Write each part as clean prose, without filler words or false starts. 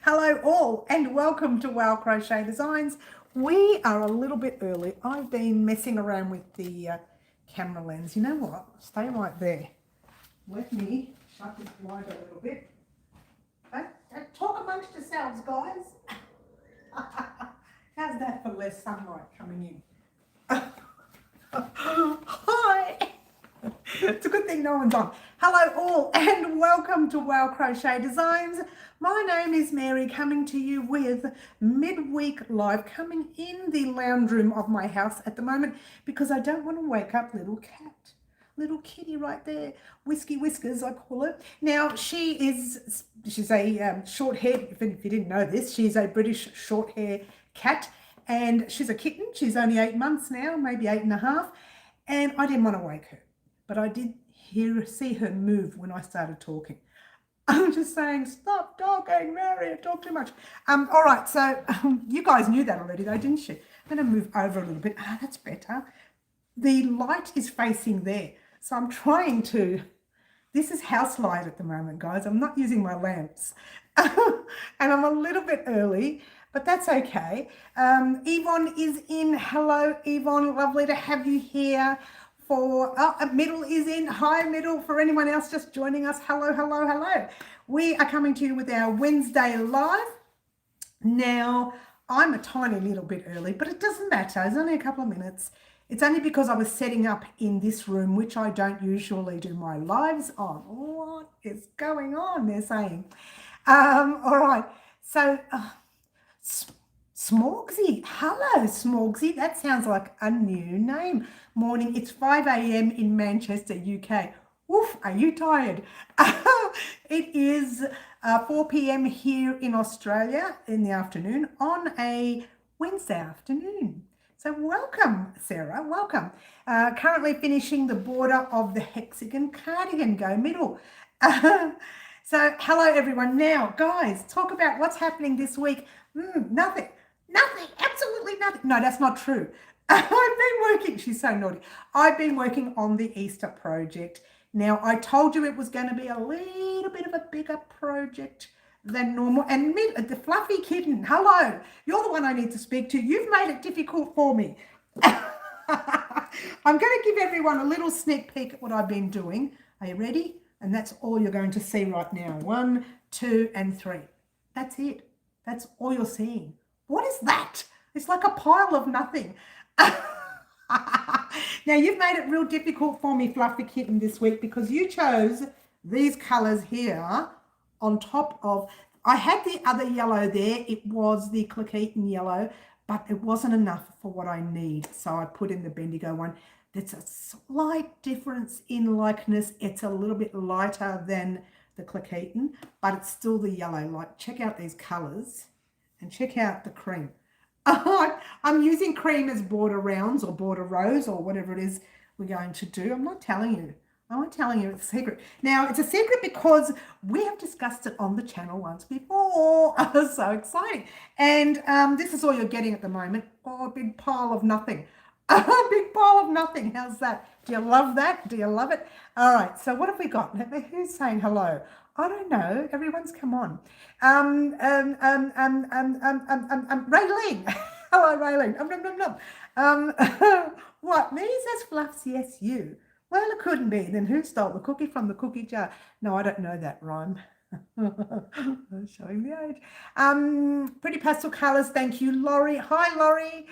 Hello all and welcome to Wow Crochet Designs. We are a little bit early. I've been messing around with the camera lens. You know what? Stay right there. Let me shut this light a little bit. Don't talk amongst yourselves, guys. How's that for less sunlight coming in? Hi! It's a good thing no one's on. Hello all and welcome to Wow Crochet Designs. My name is Mary, coming to you with midweek live, coming in the lounge room of my house at the moment because I don't want to wake up little cat. Little kitty right there, Whiskey Whiskers I call her. Now she's a short haired, if you didn't know this, she's a British short hair cat and she's a kitten. She's only 8 months now, maybe 8.5, and I didn't want to wake her. But I did see her move when I started talking. I'm just saying, stop talking, Mary, I talk too much. All right, so you guys knew that already though, didn't you? I'm going to move over a little bit. That's better. The light is facing there. So I'm trying to, this is house light at the moment, guys. I'm not using my lamps. And I'm a little bit early, but that's okay. Yvonne is in. Hello, Yvonne. Lovely to have you here. Middle is in. Hi, Middle. For anyone else just joining us, hello, hello, hello. We are coming to you with our Wednesday live. Now, I'm a tiny little bit early, but it doesn't matter. It's only a couple of minutes. It's only because I was setting up in this room, which I don't usually do my lives on. What is going on? They're saying. All right. So, Smorgsy. Hello, Smorgsy. That sounds like a new name. Morning. It's 5 a.m. in Manchester, UK. Oof, are you tired? It is 4 p.m. here in Australia in the afternoon on a Wednesday afternoon. So welcome, Sarah, welcome. Currently finishing the border of the hexagon cardigan. Go Middle. So hello, everyone. Now, guys, talk about what's happening this week. Nothing, absolutely nothing. No, that's not true. I've been working, she's so naughty. I've been working on the Easter project. Now, I told you it was going to be a little bit of a bigger project than normal. And the fluffy kitten, hello, you're the one I need to speak to. You've made it difficult for me. I'm going to give everyone a little sneak peek at what I've been doing. Are you ready? And that's all you're going to see right now. 1, 2, and 3. That's it. That's all you're seeing. What is that? It's like a pile of nothing. Now, you've made it real difficult for me, Fluffy Kitten, this week because you chose these colours here on top of, I had the other yellow there. It was the Clequeton yellow, but it wasn't enough for what I need. So I put in the Bendigo one. There's a slight difference in likeness. It's a little bit lighter than the Clequeton, but it's still the yellow. Like, check out these colours and check out the cream. I'm using cream as border rounds or border rows or whatever it is we're going to do. I'm not telling you. I'm not telling you, it's a secret. Now, it's a secret because we have discussed it on the channel once before. So exciting. And this is all you're getting at the moment. Oh, a big pile of nothing. A big pile of nothing. How's that? Do you love that? Do you love it? All right. So what have we got? Who's saying hello? I don't know. Everyone's come on. Raylene. Hello, Raylene. What? Me says Fluffs. Yes, you. Well, it couldn't be. Then who stole the cookie from the cookie jar? No, I don't know that rhyme. Showing the age. Pretty pastel colours. Thank you, Laurie. Hi, Laurie.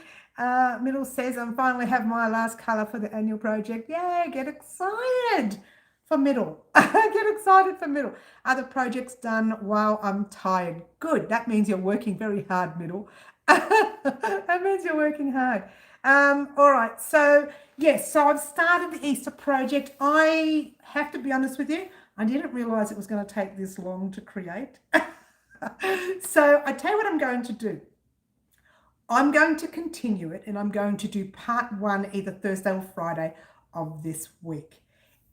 Middle says, I finally have my last colour for the annual project. Yay, get excited for Middle. Get excited for Middle. Other projects done while I'm tired. Good. That means you're working very hard, Middle. That means you're working hard. All right. So, yes. So I've started the Easter project. I have to be honest with you. I didn't realise it was going to take this long to create. So I tell you what I'm going to do. I'm going to continue it and I'm going to do part 1 either Thursday or Friday of this week.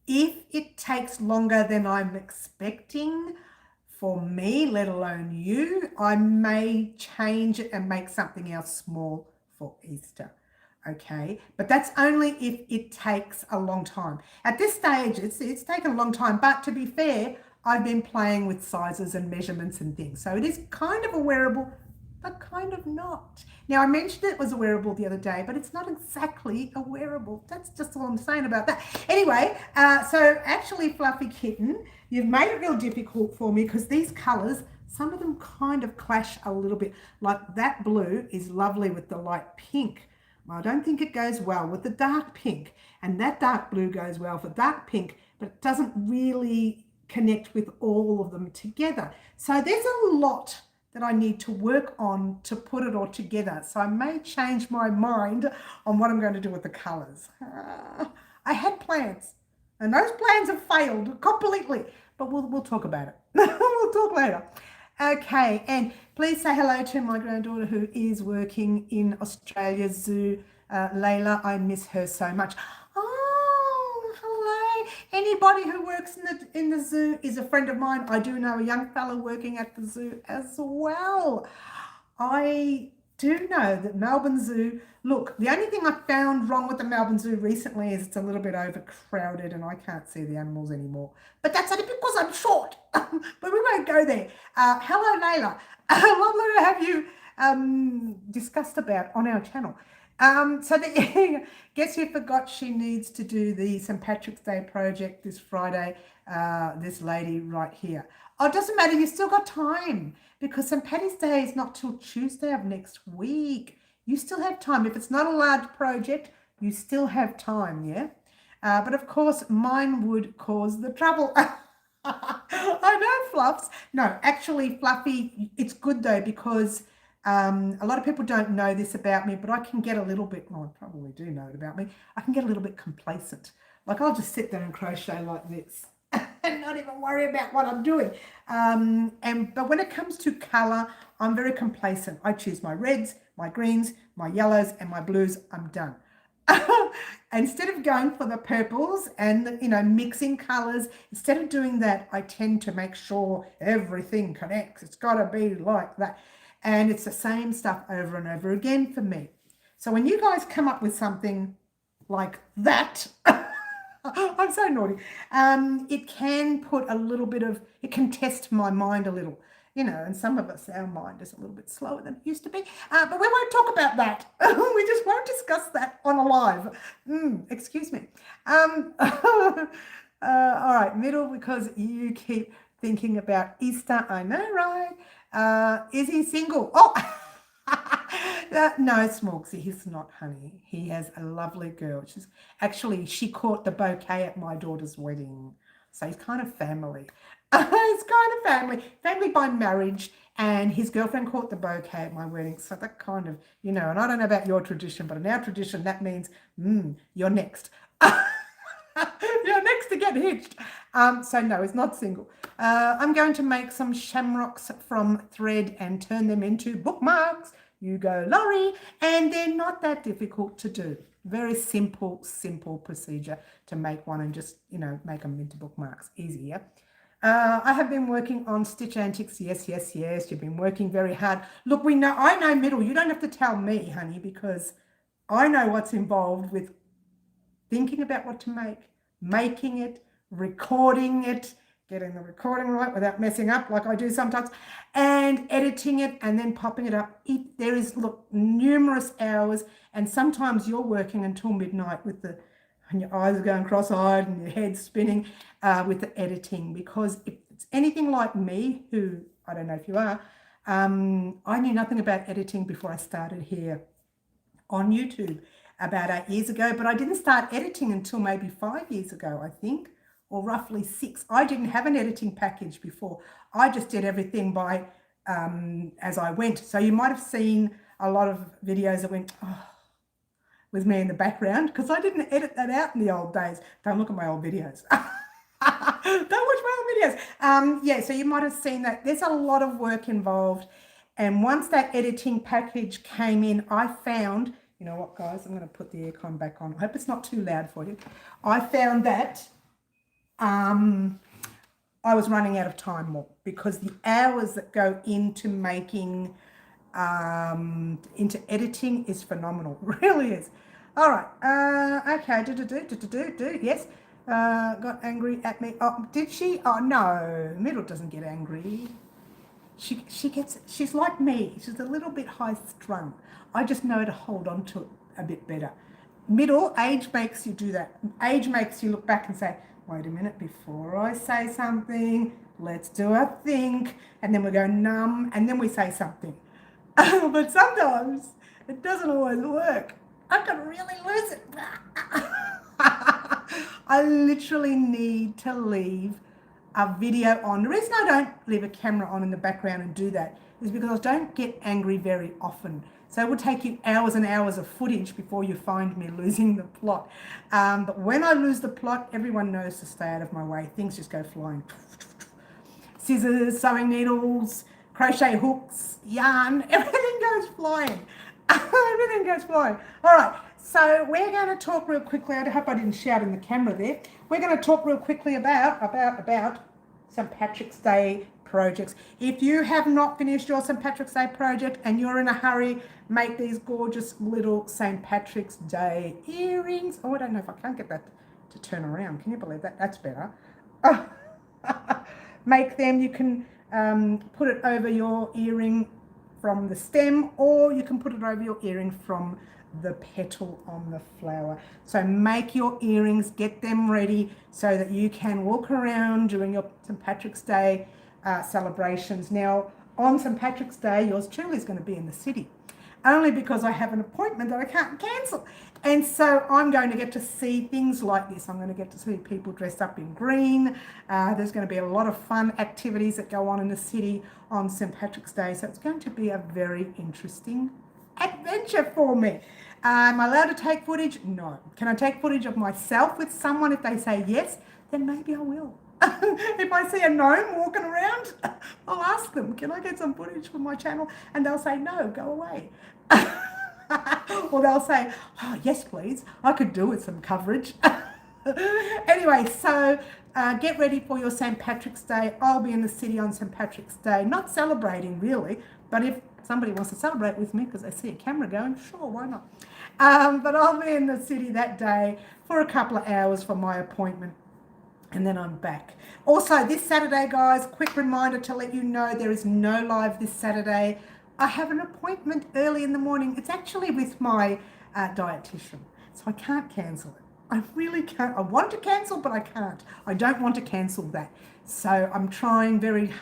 If it takes longer than I'm expecting for me, let alone you, I may change it and make something else small for Easter. Okay, but that's only if it takes a long time. At this stage, it's taken a long time, but to be fair, I've been playing with sizes and measurements and things. So it is kind of a wearable, but kind of not. Now, I mentioned it was a wearable the other day, but it's not exactly a wearable. That's just all I'm saying about that. Anyway, so actually, Fluffy Kitten, you've made it real difficult for me because these colors, some of them kind of clash a little bit. Like that blue is lovely with the light pink. Well, I don't think it goes well with the dark pink. And that dark blue goes well for dark pink, but it doesn't really connect with all of them together. So there's a lot that I need to work on to put it all together. So I may change my mind on what I'm going to do with the colors. I had plans, and those plans have failed completely, but we'll talk about it. We'll talk later. Okay, and please say hello to my granddaughter who is working in Australia Zoo, Layla. I miss her so much. Oh, hello. Anybody who works in the zoo is a friend of mine. I do know a young fella working at the zoo as well. I do know that Melbourne Zoo, look, the only thing I found wrong with the Melbourne Zoo recently is it's a little bit overcrowded and I can't see the animals anymore. But that's only because I'm short. But we won't go there. Hello, Layla. Lovely to have you discussed about on our channel. Guess who forgot she needs to do the St. Patrick's Day project this Friday? This lady right here. Oh, it doesn't matter. You still got time because St. Patty's Day is not till Tuesday of next week. You still have time. If it's not a large project, you still have time, yeah? But of course, mine would cause the trouble. I know, Fluffs. No, actually, Fluffy, it's good though because a lot of people don't know this about me, but I can get a little bit, well, I probably do know it about me, I can get a little bit complacent. Like I'll just sit there and crochet like this and not even worry about what I'm doing. But when it comes to colour, I'm very complacent. I choose my reds, my greens, my yellows, and my blues. I'm done. Instead of going for the purples and, you know, mixing colours, instead of doing that, I tend to make sure everything connects. It's got to be like that. And it's the same stuff over and over again for me. So when you guys come up with something like that, I'm so naughty, it can put a little bit of, it can test my mind a little. You know, and some of us, our mind is a little bit slower than it used to be. But we won't talk about that. We just won't discuss that on a live. Excuse me. All right, middle, because you keep thinking about Easter. I know, right? Is he single? Oh, no, Smorgsy, he's not, honey. He has a lovely girl. She caught the bouquet at my daughter's wedding. So he's kind of family. It's kind of family by marriage, and his girlfriend caught the bouquet at my wedding. So that kind of, you know, and I don't know about your tradition, but in our tradition, that means, you're next. You're next to get hitched. So no, he's not single. I'm going to make some shamrocks from thread and turn them into bookmarks. You go, Laurie, and they're not that difficult to do. Very simple procedure to make one and just, you know, make them into bookmarks. Easy, yeah? I have been working on Stitch Antics. Yes. You've been working very hard. Look, I know middle. You don't have to tell me, honey, because I know what's involved with thinking about what to make, making it, recording it, getting the recording right without messing up like I do sometimes, and editing it and then popping it up. There is, look, numerous hours, and sometimes you're working until midnight and your eyes are going cross-eyed and your head's spinning with the editing, because if it's anything like me, who I don't know if you are, I knew nothing about editing before I started here on YouTube about 8 years ago, but I didn't start editing until maybe 5 years ago, I think, or roughly 6. I didn't have an editing package before. I just did everything by as I went. So you might have seen a lot of videos that went, with me in the background, because I didn't edit that out in the old days. Don't look at my old videos. Don't watch my old videos. Yeah, so you might have seen that. There's a lot of work involved. And once that editing package came in, I found, you know what, guys, I'm going to put the aircon back on. I hope it's not too loud for you. I found that I was running out of time more, because the hours that go into making into editing is phenomenal. Really is. All right. Okay. Yes. got angry at me. Oh, did she? Oh no, Middle doesn't get angry. She's like me. She's a little bit high strung. I just know to hold on to it a bit better. Middle, age makes you do that. Age makes you look back and say, wait a minute, before I say something, let's do a think. And then we go numb, and then we say something. But sometimes it doesn't always work. I can really lose it. I literally need to leave a video on. The reason I don't leave a camera on in the background and do that is because I don't get angry very often. So it will take you hours and hours of footage before you find me losing the plot. But when I lose the plot, everyone knows to stay out of my way. Things just go flying. Scissors, sewing needles, crochet hooks, yarn, everything goes flying. Everything goes flying. All right, so we're going to talk real quickly. I hope I didn't shout in the camera there. We're going to talk real quickly about St. Patrick's Day projects. If you have not finished your St. Patrick's Day project and you're in a hurry, make these gorgeous little St. Patrick's Day earrings. Oh, I don't know if I can get that to turn around. Can you believe that? That's better. Make them. You can put it over your earring from the stem, or you can put it over your earring from the petal on the flower. So make your earrings, get them ready so that you can walk around during your St. Patrick's Day celebrations. Now, on St. Patrick's Day, yours truly is going to be in the city, only because I have an appointment that I can't cancel. And so I'm going to get to see things like this. I'm going to get to see people dressed up in green. There's going to be a lot of fun activities that go on in the city on St. Patrick's Day. So it's going to be a very interesting adventure for me. Am I allowed to take footage? No. Can I take footage of myself with someone? If they say yes, then maybe I will. If I see a gnome walking around, I'll ask them, can I get some footage for my channel? And they'll say, no, go away. Or they'll say, oh, yes, please. I could do with some coverage. Anyway, so get ready for your St. Patrick's Day. I'll be in the city on St. Patrick's Day, not celebrating really, but if somebody wants to celebrate with me because they see a camera going, sure, why not? But I'll be in the city that day for a couple of hours for my appointment, and then I'm back. Also, this Saturday, guys, quick reminder to let you know there is no live this Saturday. I have an appointment early in the morning. It's actually with my dietitian, so I can't cancel it. I really can't. I want to cancel, but I can't. I don't want to cancel that. So I'm trying very,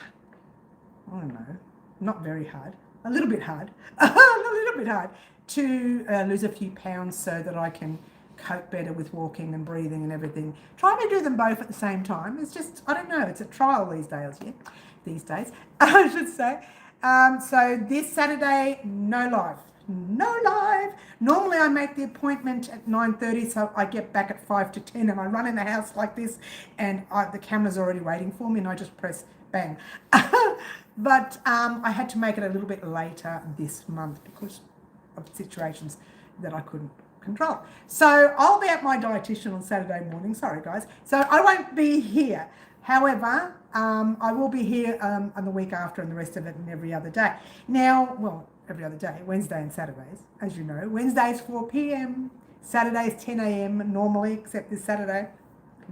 I don't know, not very hard, a little bit hard, a little bit hard to lose a few pounds so that I can cope better with walking and breathing and everything. Trying to do them both at the same time. It's just, I don't know, it's a trial these days, yeah? These days, I should say. So this Saturday, no live. No live. Normally I make the appointment at 9:30, so I get back at 5 to 10 and I run in the house like this and the camera's already waiting for me and I just press bang. But I had to make it a little bit later this month because of situations that I couldn't control. So I'll be at my dietitian on Saturday morning. Sorry, guys. So I won't be here. However, I will be here on the week after and the rest of it and every other day. Now, well, every other day, Wednesday and Saturdays, as you know. Wednesdays 4 p.m, Saturdays 10 a.m. normally, except this Saturday,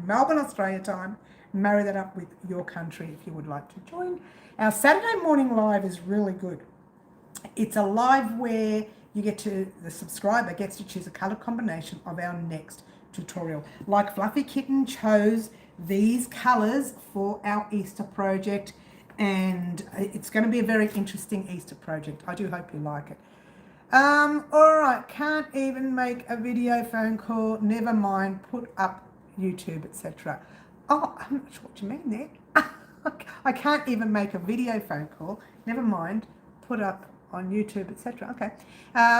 Melbourne, Australia time. Marry that up with your country if you would like to join. Our Saturday morning live is really good. It's a live where you get to, the subscriber gets to choose a colour combination of our next tutorial. Like Fluffy Kitten chose these colours for our Easter project, and it's going to be a very interesting Easter project. I do hope you like it. All right, can't even make a video phone call. Never mind, put up YouTube, etc. Oh, I'm not sure what you mean there. I can't even make a video phone call. Never mind, put up on YouTube, etc. Okay.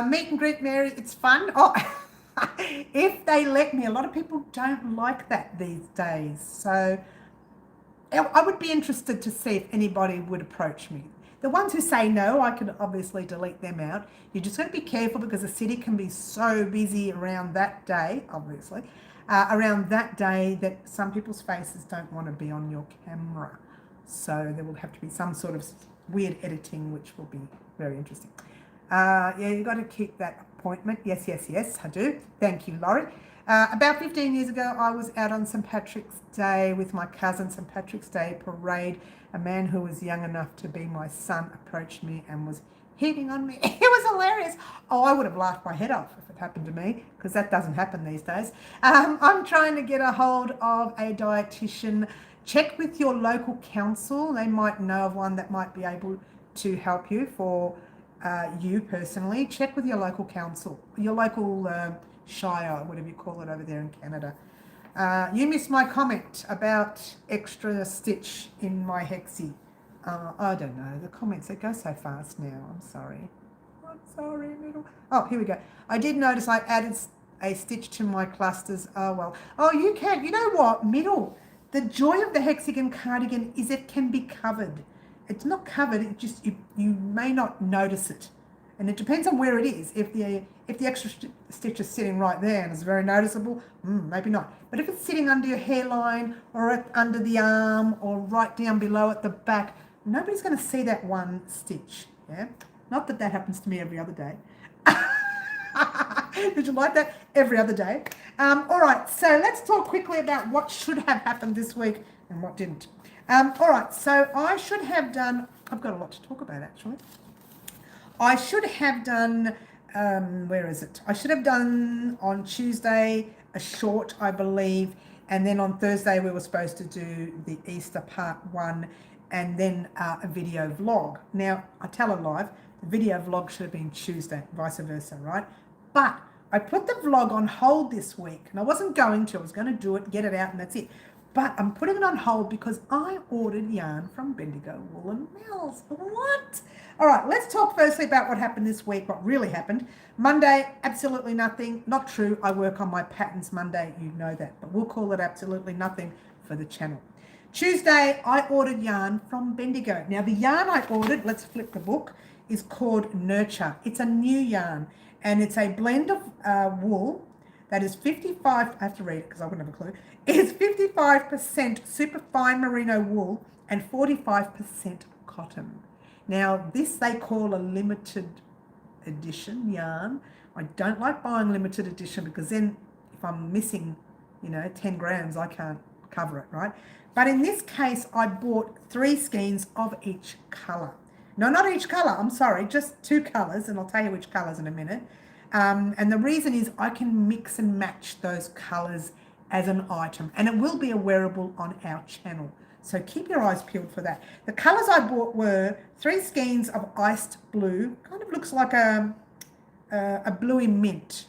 Meet and greet, Mary. It's fun. Oh, if they let me. A lot of people don't like that these days. So I would be interested to see if anybody would approach me. The ones who say no, I can obviously delete them out. You just got to be careful because the city can be so busy around that day, obviously, around that day that some people's faces don't want to be on your camera. So there will have to be some sort of weird editing, which will be very interesting. Yeah, you've got to keep that appointment. Yes, yes, yes, I do. Thank you, Laurie. About 15 years ago, I was out on St. Patrick's Day with my cousin, St. Patrick's Day parade. A man who was young enough to be my son approached me and was hitting on me. It was hilarious. Oh, I would have laughed my head off if it happened to me, because that doesn't happen these days. I'm trying to get a hold of a dietitian. Check with your local council. They might know of one that might be able to help you for you personally. Check with your local council, your local shire, whatever you call it over there in Canada. You missed my comment about extra stitch in my hexie. I don't know, the comments, they go so fast now. I'm sorry, middle. Oh, here we go. I did notice I added a stitch to my clusters. Oh, well. Oh, you can. You know what? Middle. The joy of the hexagon cardigan is it can be covered. It's not covered, it just, you may not notice it. And it depends on where it is. If the extra stitch is sitting right there and it's very noticeable, maybe not. But if it's sitting under your hairline or under the arm or right down below at the back, nobody's going to see that one stitch. Yeah, not that happens to me every other day. Did you like that? Every other day. All right, so let's talk quickly about what should have happened this week and what didn't. All right, so I should have done, I've got a lot to talk about actually. I should have done, where is it? I should have done on Tuesday a short, I believe, and then on Thursday we were supposed to do the Easter part 1 and then a video vlog. Now, I tell a lie, the video vlog should have been Tuesday, vice versa, right? But I put the vlog on hold this week, and I wasn't going to. I was going to do it, get it out, and that's it. But I'm putting it on hold because I ordered yarn from Bendigo Woolen Mills. What? All right, let's talk firstly about what happened this week, what really happened. Monday, absolutely nothing. Not true. I work on my patterns Monday. You know that. But we'll call it absolutely nothing for the channel. Tuesday, I ordered yarn from Bendigo. Now, the yarn I ordered, let's flip the book, is called Nurture. It's a new yarn, and it's a blend of wool that is 55, I have to read it because I wouldn't have a clue. It's 55% super fine merino wool and 45% cotton. Now, this they call a limited edition yarn. I don't like buying limited edition because then if I'm missing, 10 grams, I can't cover it, right? But in this case, I bought 3 skeins of each colour. No, not each colour, I'm sorry, just 2 colours, and I'll tell you which colours in a minute. And the reason is I can mix and match those colours as an item, and it will be a wearable on our channel. So keep your eyes peeled for that. The colours I bought were 3 skeins of iced blue, kind of looks like a bluey mint,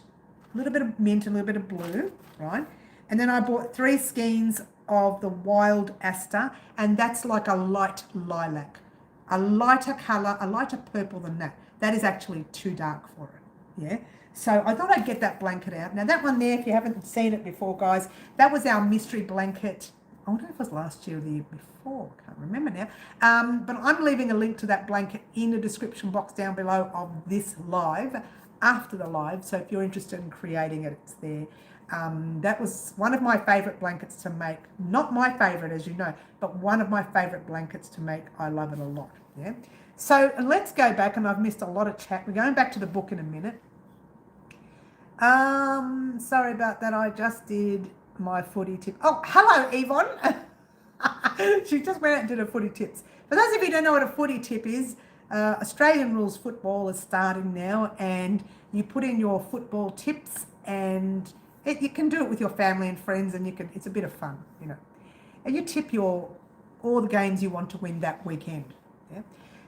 a little bit of mint, a little bit of blue, right? And then I bought 3 skeins of the wild aster, and that's like a light lilac, a lighter colour, a lighter purple than that. That is actually too dark for it, yeah? So I thought I'd get that blanket out. Now that one there, if you haven't seen it before, guys, that was our mystery blanket. I wonder if it was last year or the year before. I can't remember now. But I'm leaving a link to that blanket in the description box down below of this live, after the live. So if you're interested in creating it, it's there. That was one of my favourite blankets to make. Not my favourite, as you know, but one of my favourite blankets to make. I love it a lot. Yeah. So let's go back, and I've missed a lot of chat. We're going back to the book in a minute. Sorry about that. I just did my footy tip. Oh, hello, Yvonne. She just went out and did her footy tips. For those of you who don't know what a footy tip is, Australian rules football is starting now, and you put in your football tips, and you can do it with your family and friends, and it's a bit of fun, And you tip all the games you want to win that weekend. Yeah.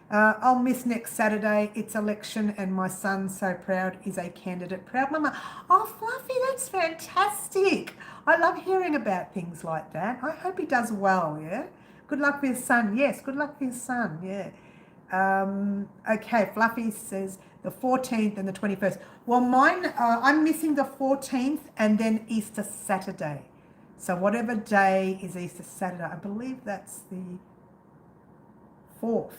I'll miss next Saturday. It's election, and my son, so proud, is a candidate. Proud mama. Oh, Fluffy, that's fantastic. I love hearing about things like that. I hope he does well, yeah? Good luck for his son. Yes, good luck for his son, yeah. Okay, Fluffy says the 14th and the 21st. Well, mine, I'm missing the 14th and then Easter Saturday. So whatever day is Easter Saturday, I believe that's the 4th.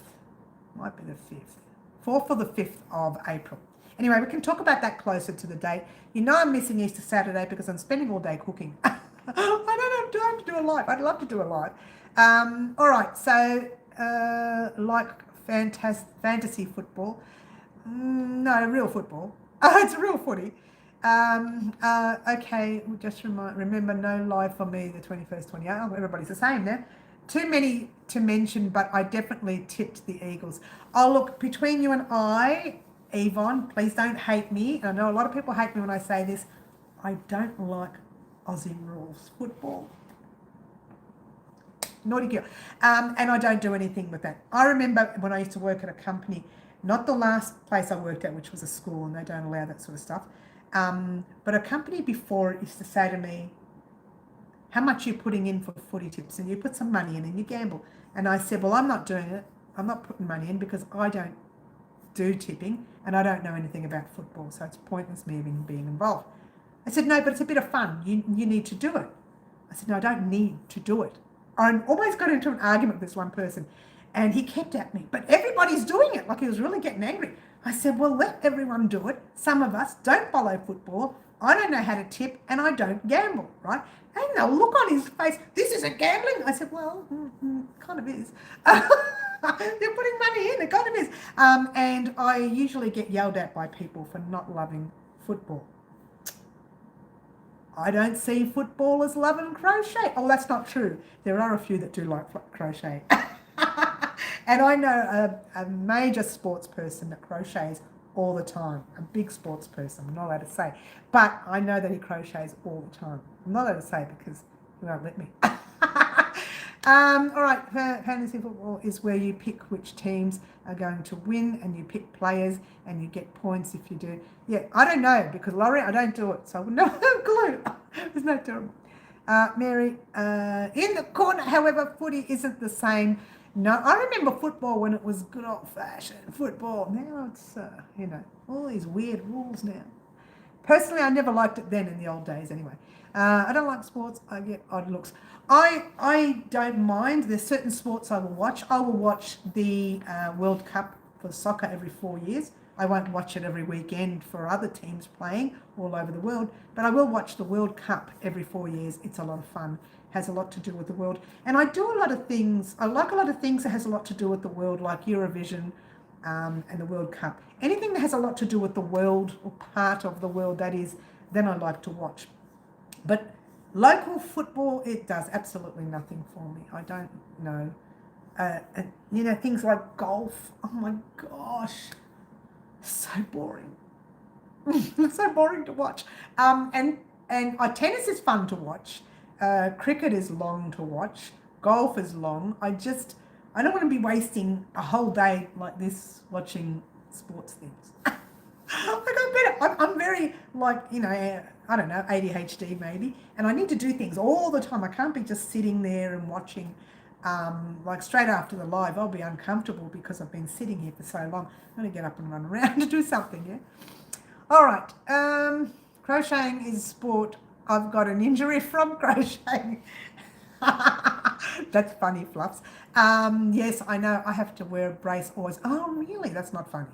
Might be the 5th. 4th or the 5th of April. Anyway, we can talk about that closer to the date. I'm missing Easter Saturday because I'm spending all day cooking. I don't have time to do a live. I'd love to do a live. All right, so like fantasy football. No, real football. Oh, it's real footy. Okay, we'll just remember no live for me the 21st, 28th. Oh, everybody's the same now. Too many to mention, but I definitely tipped the Eagles. Oh, look, between you and I, Yvonne, please don't hate me. I know a lot of people hate me when I say this. I don't like Aussie rules football. Naughty girl. And I don't do anything with that. I remember when I used to work at a company, not the last place I worked at, which was a school, and they don't allow that sort of stuff. But a company before it used to say to me, how much are you putting in for footy tips? And you put some money in and you gamble. And I said, well, I'm not doing it. I'm not putting money in because I don't do tipping and I don't know anything about football. So it's pointless me even being involved. I said, no, but it's a bit of fun. You need to do it. I said, no, I don't need to do it. I almost got into an argument with this one person and he kept at me, but everybody's doing it. Like he was really getting angry. I said, well, let everyone do it. Some of us don't follow football. I don't know how to tip and I don't gamble, right? And the look on his face, this isn't gambling. I said, well, kind of is. They're putting money in, it kind of is. And I usually get yelled at by people for not loving football. I don't see football as loving crochet. Oh, that's not true. There are a few that do like crochet. And I know a major sports person that crochets all the time. A big sports person, I'm not allowed to say. But I know that he crochets all the time. I'm not allowed to say because he won't let me. All right, fantasy football is where you pick which teams are going to win and you pick players and you get points if you do. Yeah, I don't know because Laurie, I don't do it, so I wouldn't have a clue. There's no terrible. Mary, in the corner, however, footy isn't the same. No, I remember football when it was good old-fashioned football. Now it's, all these weird rules now. Personally, I never liked it then in the old days anyway. I don't like sports. I get odd looks. I don't mind. There's certain sports I will watch. I will watch the World Cup for soccer every 4 years. I won't watch it every weekend for other teams playing all over the world, but I will watch the World Cup every 4 years. It's a lot of fun. Has a lot to do with the world. And I do a lot of things. I like a lot of things that has a lot to do with the world, like Eurovision and the World Cup. Anything that has a lot to do with the world or part of the world, that is, then I like to watch. But local football, it does absolutely nothing for me. I don't know. Things like golf. Oh my gosh. So boring. It's so boring to watch. And tennis is fun to watch. Cricket is long to watch. Golf is long. I don't want to be wasting a whole day like this watching sports things. I got better. I'm very I don't know, ADHD maybe, and I need to do things all the time. I can't be just sitting there and watching. Straight after the live, I'll be uncomfortable because I've been sitting here for so long. I'm going to get up and run around to do something, yeah? All right. Crocheting is sport. I've got an injury from crocheting. That's funny, Fluffs. Yes, I know. I have to wear a brace always. Oh, really? That's not funny.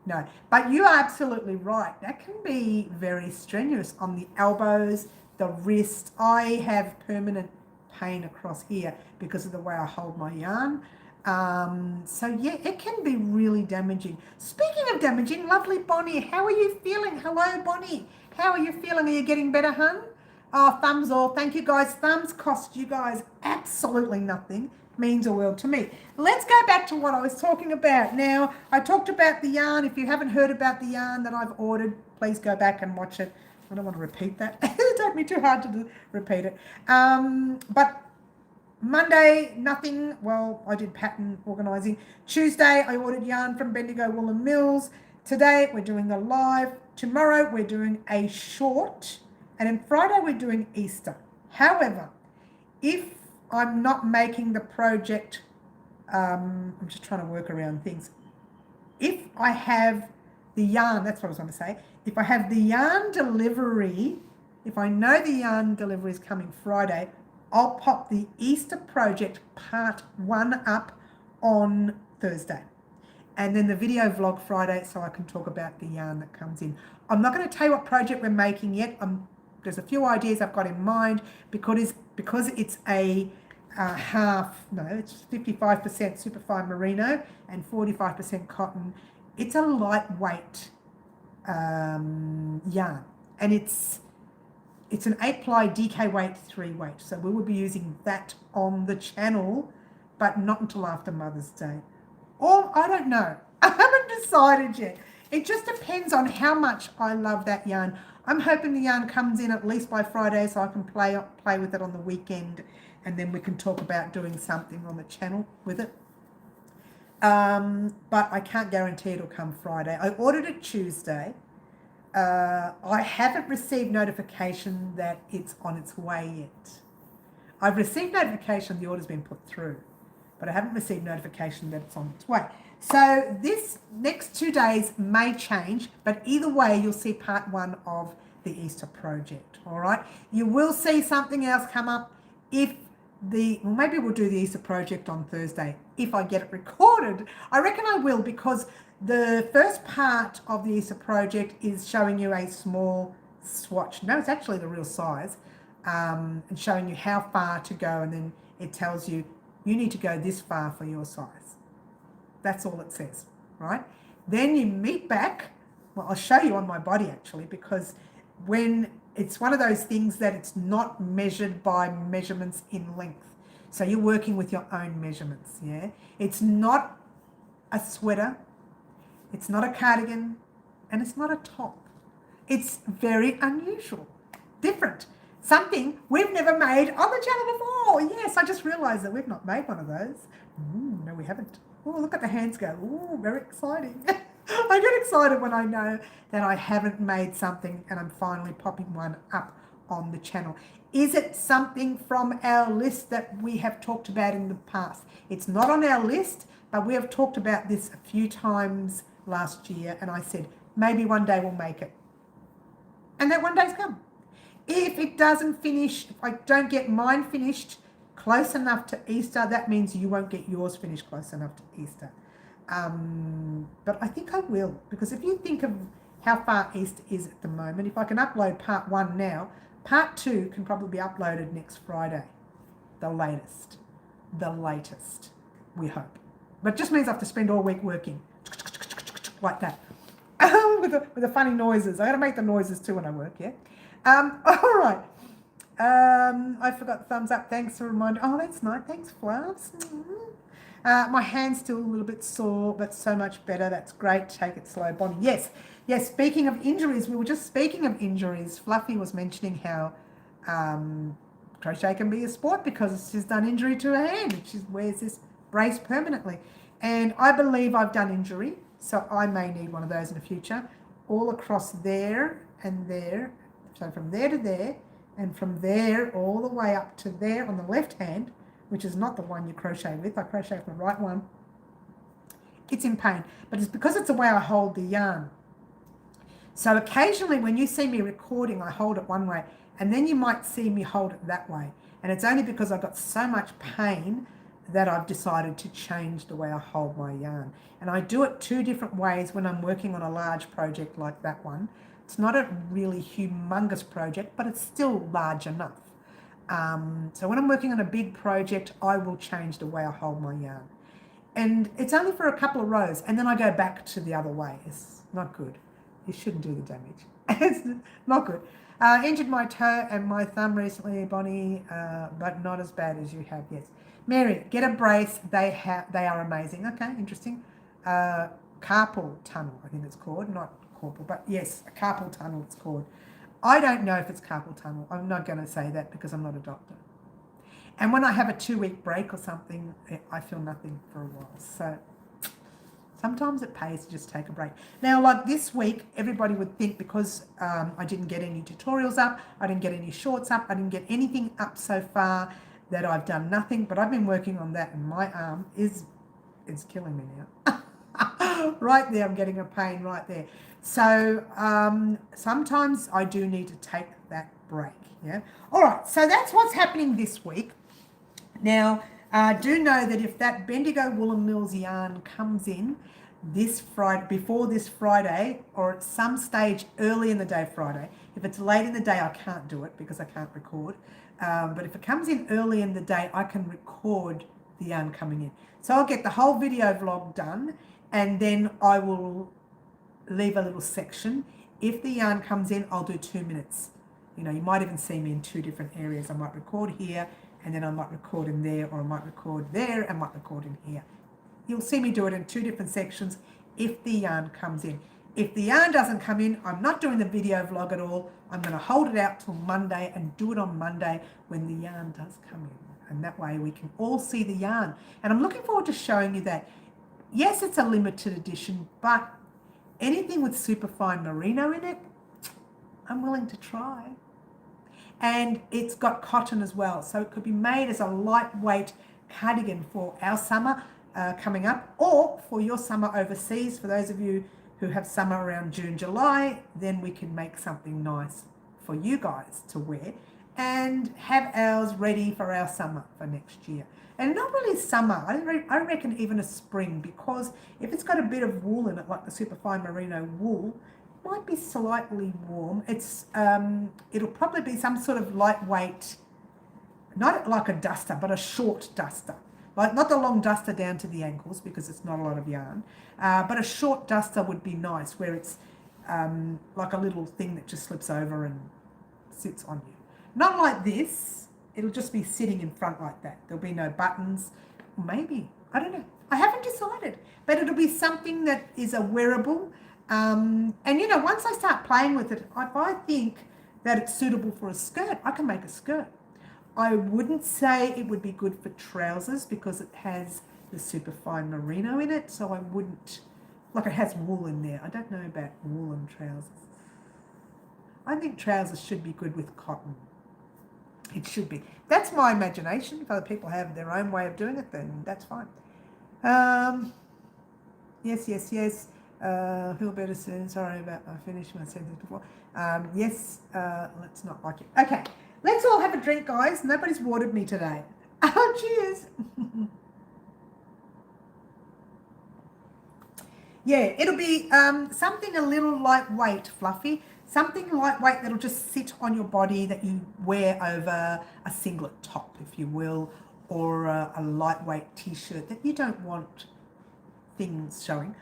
No, but you are absolutely right. That can be very strenuous on the elbows, the wrist. I have permanent pain across here because of the way I hold my yarn. So yeah, it can be really damaging. Speaking of damaging, lovely Bonnie, how are you feeling? Hello, Bonnie. How are you feeling? Are you getting better, hun? Oh, thumbs all. Thank you, guys. Thumbs cost you guys absolutely nothing. Means a world to me. Let's go back to what I was talking about. Now, I talked about the yarn. If you haven't heard about the yarn that I've ordered, please go back and watch it. I don't want to repeat that. It took me too hard to repeat it. But Monday, nothing. Well, I did pattern organising. Tuesday, I ordered yarn from Bendigo Woolen Mills. Today, we're doing a live. Tomorrow, we're doing a short. And then Friday, we're doing Easter. However, if I'm not making the project, I'm just trying to work around things. If I have the yarn, that's what I was going to say. If I have the yarn delivery, if I know the yarn delivery is coming Friday, I'll pop the Easter project part 1 up on Thursday. And then the video vlog Friday so I can talk about the yarn that comes in. I'm not going to tell you what project we're making yet. There's a few ideas I've got in mind because it's a it's 55% superfine merino and 45% cotton. It's a lightweight yarn. and it's an 8-ply DK weight 3 weight. So we will be using that on the channel, but not until after Mother's Day. Or I don't know. I haven't decided yet. It just depends on how much I love that yarn. I'm hoping the yarn comes in at least by Friday so I can play with it on the weekend, and then we can talk about doing something on the channel with it. But I can't guarantee it'll come Friday. I ordered it Tuesday. I haven't received notification that it's on its way yet. I've received notification the order's been put through, but I haven't received notification that it's on its way. So this next 2 days may change, but either way, you'll see part 1 of the Easter project, all right? You will see something else come up if well, maybe we'll do the Easter project on Thursday if I get it recorded. I reckon I will, because the first part of the Easter project is showing you a small swatch. No, it's actually the real size, and showing you how far to go, and then it tells you you need to go this far for your size. That's all it says, right? Then you meet back. Well, I'll show you on my body actually, because when it's one of those things that it's not measured by measurements in length. So you're working with your own measurements, yeah? It's not a sweater, it's not a cardigan, and it's not a top. It's very unusual, different. Something we've never made on the channel before. Yes, I just realized that we've not made one of those. No, we haven't. Oh, look at the hands go. Oh, very exciting. I get excited when I know that I haven't made something and I'm finally popping one up on the channel. Is it something from our list that we have talked about in the past? It's not on our list, but we have talked about this a few times last year, and I said, maybe one day we'll make it. And that one day's come. If it doesn't finish, if I don't get mine finished close enough to Easter, that means you won't get yours finished close enough to Easter. But I think I will, because if you think of how far Easter is at the moment, if I can upload part 1 now, part 2 can probably be uploaded next Friday. The latest, we hope. But it just means I have to spend all week working like that with the funny noises. I got to make the noises too when I work, yeah? All right. I forgot thumbs up. Thanks for reminding. Oh, that's nice. Thanks, Fluffs. My hand's still a little bit sore, but so much better. That's great. Take it slow, Bonnie. Yes. Speaking of injuries, we were just speaking of injuries. Fluffy was mentioning how crochet can be a sport because she's done injury to her hand. She wears this brace permanently. And I believe I've done injury, so I may need one of those in the future. All across there and there. So from there to there, and from there all the way up to there on the left hand, which is not the one you crochet with. I crochet with the right one. It's in pain, but it's because it's the way I hold the yarn. So occasionally when you see me recording, I hold it one way, and then you might see me hold it that way. And it's only because I've got so much pain that I've decided to change the way I hold my yarn. And I do it 2 different ways when I'm working on a large project like that one. It's not a really humongous project, but it's still large enough. So when I'm working on a big project, I will change the way I hold my yarn. And it's only for a couple of rows, and then I go back to the other way. It's not good. You shouldn't do the damage. It's not good. Injured my toe and my thumb recently, Bonnie, but not as bad as you have, yes. Mary, get a brace. They are amazing. Okay, interesting. Carpal tunnel, I think it's called, not corporal, but yes, a carpal tunnel it's called. I don't know if it's carpal tunnel. I'm not going to say that because I'm not a doctor. And when I have a 2-week break or something, I feel nothing for a while. So sometimes it pays to just take a break. Now, like this week, everybody would think because I didn't get any tutorials up, I didn't get any shorts up, I didn't get anything up so far, that I've done nothing. But I've been working on that, and my arm is killing me now. Right there, I'm getting a pain right there. So sometimes I do need to take that break, yeah? All right, so that's what's happening this week. Now, do know that if that Bendigo Woolen Mills yarn comes in this Friday, before this Friday, or at some stage early in the day Friday, if it's late in the day, I can't do it because I can't record. But if it comes in early in the day, I can record the yarn coming in. So I'll get the whole video vlog done, and then I will leave a little section If the yarn comes in, I'll do 2 minutes. You know, you might even see me in 2 different areas. I might record here, and then I might record in there, or I might record there and might record in here. You'll see me do it in 2 different sections if the yarn comes in. If the yarn doesn't come in, I'm not doing the video vlog at all. I'm going to hold it out till Monday and do it on Monday when the yarn does come in. And that way we can all see the yarn. And I'm looking forward to showing you that. Yes, it's a limited edition, but anything with superfine merino in it, I'm willing to try. And it's got cotton as well, so it could be made as a lightweight cardigan for our summer coming up, or for your summer overseas. For those of you who have summer around June, July, then we can make something nice for you guys to wear and have ours ready for our summer for next year. And not really summer, I reckon even a spring, because if it's got a bit of wool in it, like the superfine merino wool, might be slightly warm. It's it'll probably be some sort of lightweight, not like a duster, but a short duster. Like not the long duster down to the ankles, because it's not a lot of yarn, but a short duster would be nice, where it's like a little thing that just slips over and sits on you. Not like this. It'll just be sitting in front like that. There'll be no buttons. Maybe, I don't know. I haven't decided, but it'll be something that is a wearable. And you know, once I start playing with it, if I think that it's suitable for a skirt, I can make a skirt. I wouldn't say it would be good for trousers because it has the superfine merino in it, so I wouldn't, like it has wool in there. I don't know about woolen trousers. I think trousers should be good with cotton. It should be. That's my imagination. If other people have their own way of doing it, then that's fine. Yes. Who better say, sorry about I finished my sentence before. Yes, let's not like it. Okay, let's all have a drink, guys. Nobody's watered me today. Oh, cheers. Yeah, it'll be something a little lightweight, fluffy. Something lightweight that'll just sit on your body that you wear over a singlet top, if you will, or a lightweight t-shirt that you don't want things showing.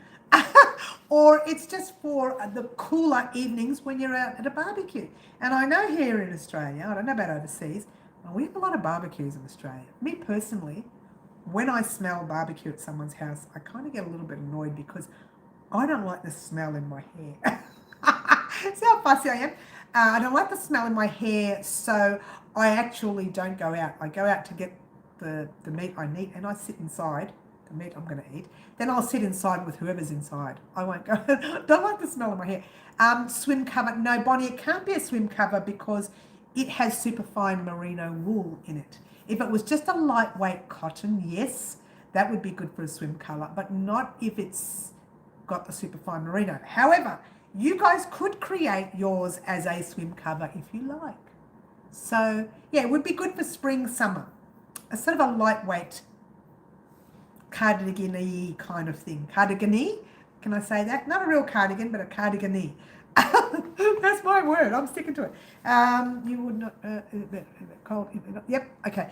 Or it's just for the cooler evenings when you're out at a barbecue. And I know here in Australia, I don't know about overseas, we have a lot of barbecues in Australia. Me personally, when I smell barbecue at someone's house, I kind of get a little bit annoyed because I don't like the smell in my hair. See how fussy I am? I don't like the smell in my hair, so I actually don't go out. I go out to get the meat I need, and I sit inside. The meat I'm going to eat, then I'll sit inside with whoever's inside. I won't go. Don't like the smell of my hair. Swim cover, no, Bonnie, it can't be a swim cover because it has superfine merino wool in it. If it was just a lightweight cotton, yes, that would be good for a swim cover, but not if it's got the superfine merino. However, you guys could create yours as a swim cover if you like. So yeah, it would be good for spring, summer. A sort of a lightweight cardigan-y kind of thing. Cardigan-y? Can I say that? Not a real cardigan, but a cardigan-y. That's my word. I'm sticking to it. You would not... cold. Yep. Okay.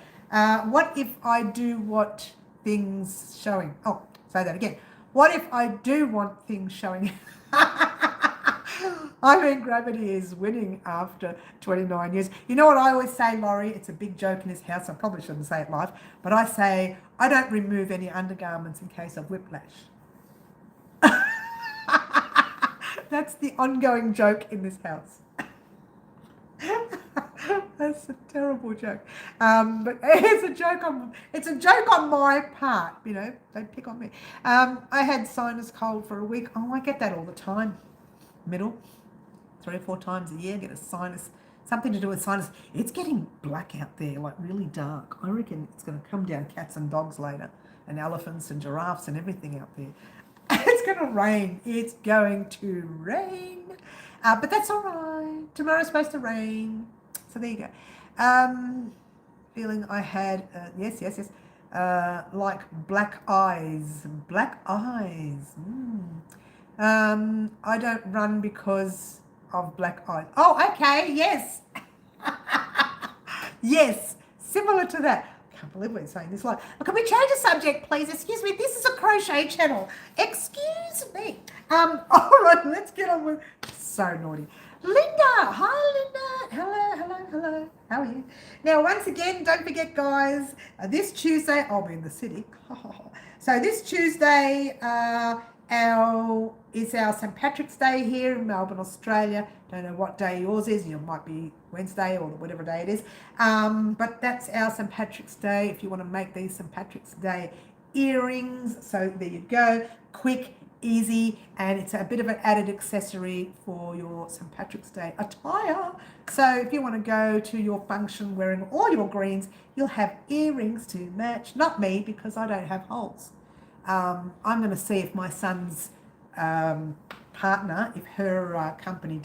What if I do want things showing? Oh, say that again. What if I do want things showing? I mean, gravity is winning after 29 years. You know what I always say, Laurie? It's a big joke in this house. I probably shouldn't say it live, but I say, I don't remove any undergarments in case of whiplash. That's the ongoing joke in this house. That's a terrible joke. But it's a joke on my part, you know, don't pick on me. I had sinus cold for a week. Oh, I get that all the time. Middle, 3 or 4 times a year, get a sinus, something to do with sinus. It's getting black out there, like really dark. I reckon it's going to come down cats and dogs later, and elephants and giraffes and everything out there. It's going to rain. It's going to rain. But that's all right. Tomorrow's supposed to rain. So there you go. Feeling I had, yes. Like black eyes. Black eyes. I don't run because of black eyes. Oh, okay, yes. Yes, similar to that. I can't believe we're saying this. Like, can we change the subject, please? Excuse me, this is a crochet channel. Excuse me. All right, let's get on with so naughty. Linda, hi Linda. Hello. How are you? Now, once again, don't forget, guys, this Tuesday, I'll be in the city. So this Tuesday, is our St. Patrick's Day here in Melbourne, Australia. Don't know what day yours is. It might be Wednesday or whatever day it is. But that's our St. Patrick's Day. If you want to make these St. Patrick's Day earrings, so there you go. Quick, easy, and it's a bit of an added accessory for your St. Patrick's Day attire. So if you want to go to your function wearing all your greens, you'll have earrings to match. Not me, because I don't have holes. I'm going to see if my son's partner, if her company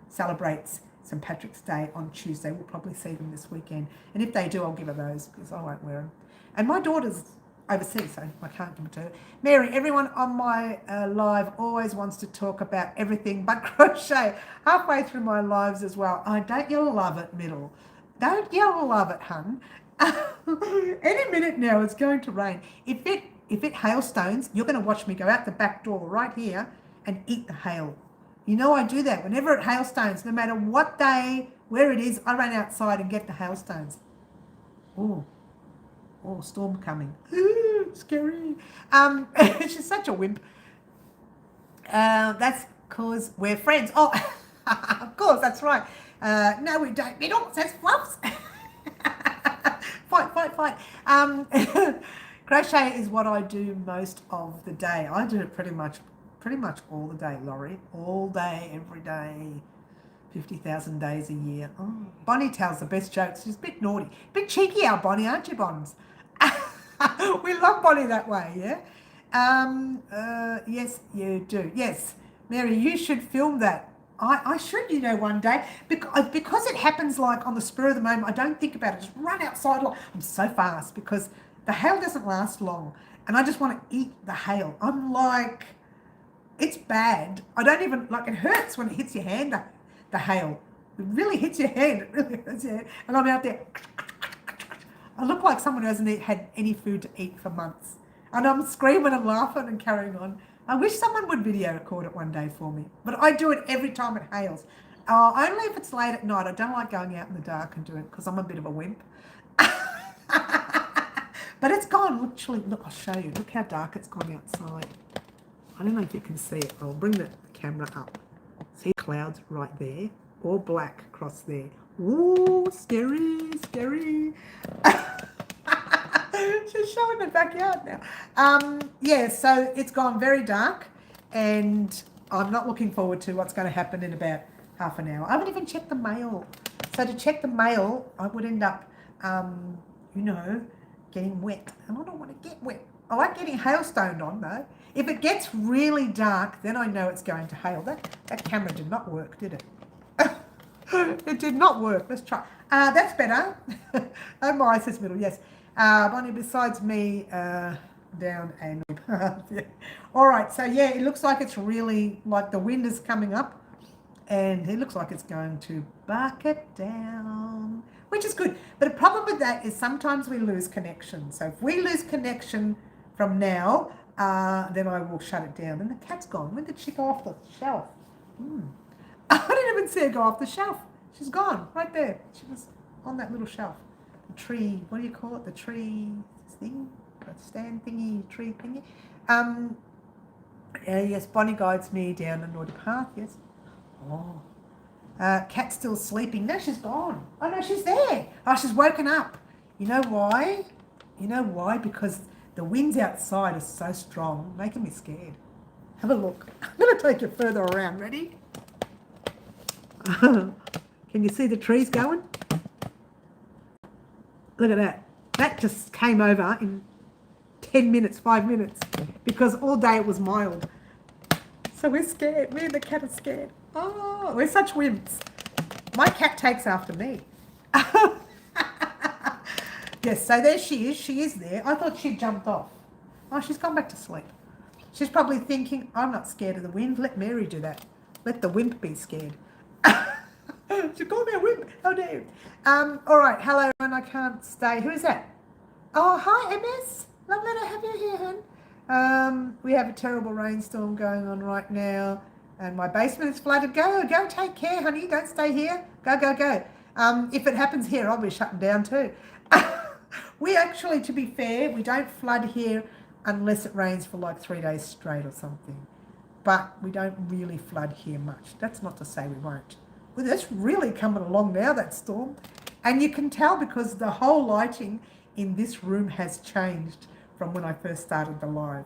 celebrates St. Patrick's Day on Tuesday. We'll probably see them this weekend, and if they do, I'll give her those, because I won't wear them. And my daughter's overseas, so I can't give it to her. Mary, everyone on my live always wants to talk about everything but crochet. Halfway through my lives as well. Oh, don't you love it, middle? Don't you love it, hun? Any minute now it's going to rain. If it hailstones, you're going to watch me go out the back door right here and eat the hail. You know I do that. Whenever it hailstones, no matter what day, where it is, I run outside and get the hailstones. Oh, storm coming. Ooh, scary. She's such a wimp. That's because we're friends. Oh, of course, that's right. No, we don't. We don't. That's fluffs. Fight. Crochet is what I do most of the day. I do it pretty much all the day, Laurie. All day, every day. 50,000 days a year. Oh, Bonnie tells the best jokes. She's a bit naughty. Bit cheeky, our Bonnie, aren't you, Bonds? We love Bonnie that way, yeah? Yes, you do. Yes, Mary, you should film that. I should, one day, because it happens like on the spur of the moment. I don't think about it. Just run outside. I'm so fast because the hail doesn't last long, and I just want to eat the hail. I'm like, it's bad. I don't even, it hurts when it hits your hand, the hail. It really hits your hand. It really hurts your hand. And I'm out there. I look like someone who hasn't had any food to eat for months. And I'm screaming and laughing and carrying on. I wish someone would video record it one day for me. But I do it every time it hails. Only if it's late at night. I don't like going out in the dark and doing it because I'm a bit of a wimp. But it's gone. Literally, look, I'll show you. Look how dark it's gone outside. I don't know if you can see it. I'll bring the camera up. See clouds right there? All black across there. Ooh, scary. She's showing the backyard now. Yeah, so it's gone very dark, and I'm not looking forward to what's going to happen in about half an hour. I haven't even checked the mail. So to check the mail, I would end up, getting wet. And I don't want to get wet. I like getting hailstoned on, though. If it gets really dark, then I know it's going to hail. That camera did not work, did it? It did not work. Let's try. That's better. Oh my, says middle. Yes. Bonnie, besides me, down and yeah. All right. So yeah, it looks like it's really like the wind is coming up, and it looks like it's going to bucket down, which is good. But the problem with that is sometimes we lose connection. So if we lose connection from now, then I will shut it down. And the cat's gone. When did she go off the shelf? I didn't even see her go off the shelf. She's gone, right there. She was on that little shelf. The tree, what do you call it? The tree thing? The stand thingy, tree thingy. Yes, Bonnie guides me down a naughty path, yes. Oh. Cat's still sleeping. No, she's gone. Oh, no, she's there. Oh, she's woken up. You know why? Because the winds outside are so strong, making me scared. Have a look. I'm going to take you further around. Ready? Can you see the trees going? Look at that. That just came over in 10 minutes, 5 minutes, because all day it was mild. So we're scared. Me and the cat are scared. Oh, we're such wimps. My cat takes after me. Yes, so there she is. She is there. I thought she jumped off. Oh, she's gone back to sleep. She's probably thinking, I'm not scared of the wind. Let Mary do that. Let the wimp be scared. She called me a wimp. How dare you? All right. Hello, and I can't stay. Who is that? Oh, hi, MS. Lovely to have you here, hun. We have a terrible rainstorm going on right now. And my basement is flooded. Go take care, honey. Don't stay here. Go. If it happens here, I'll be shutting down too. We actually, to be fair, we don't flood here unless it rains for like 3 days straight or something. But we don't really flood here much. That's not to say we won't. Well, that's really coming along now, that storm. And you can tell because the whole lighting in this room has changed from when I first started the live.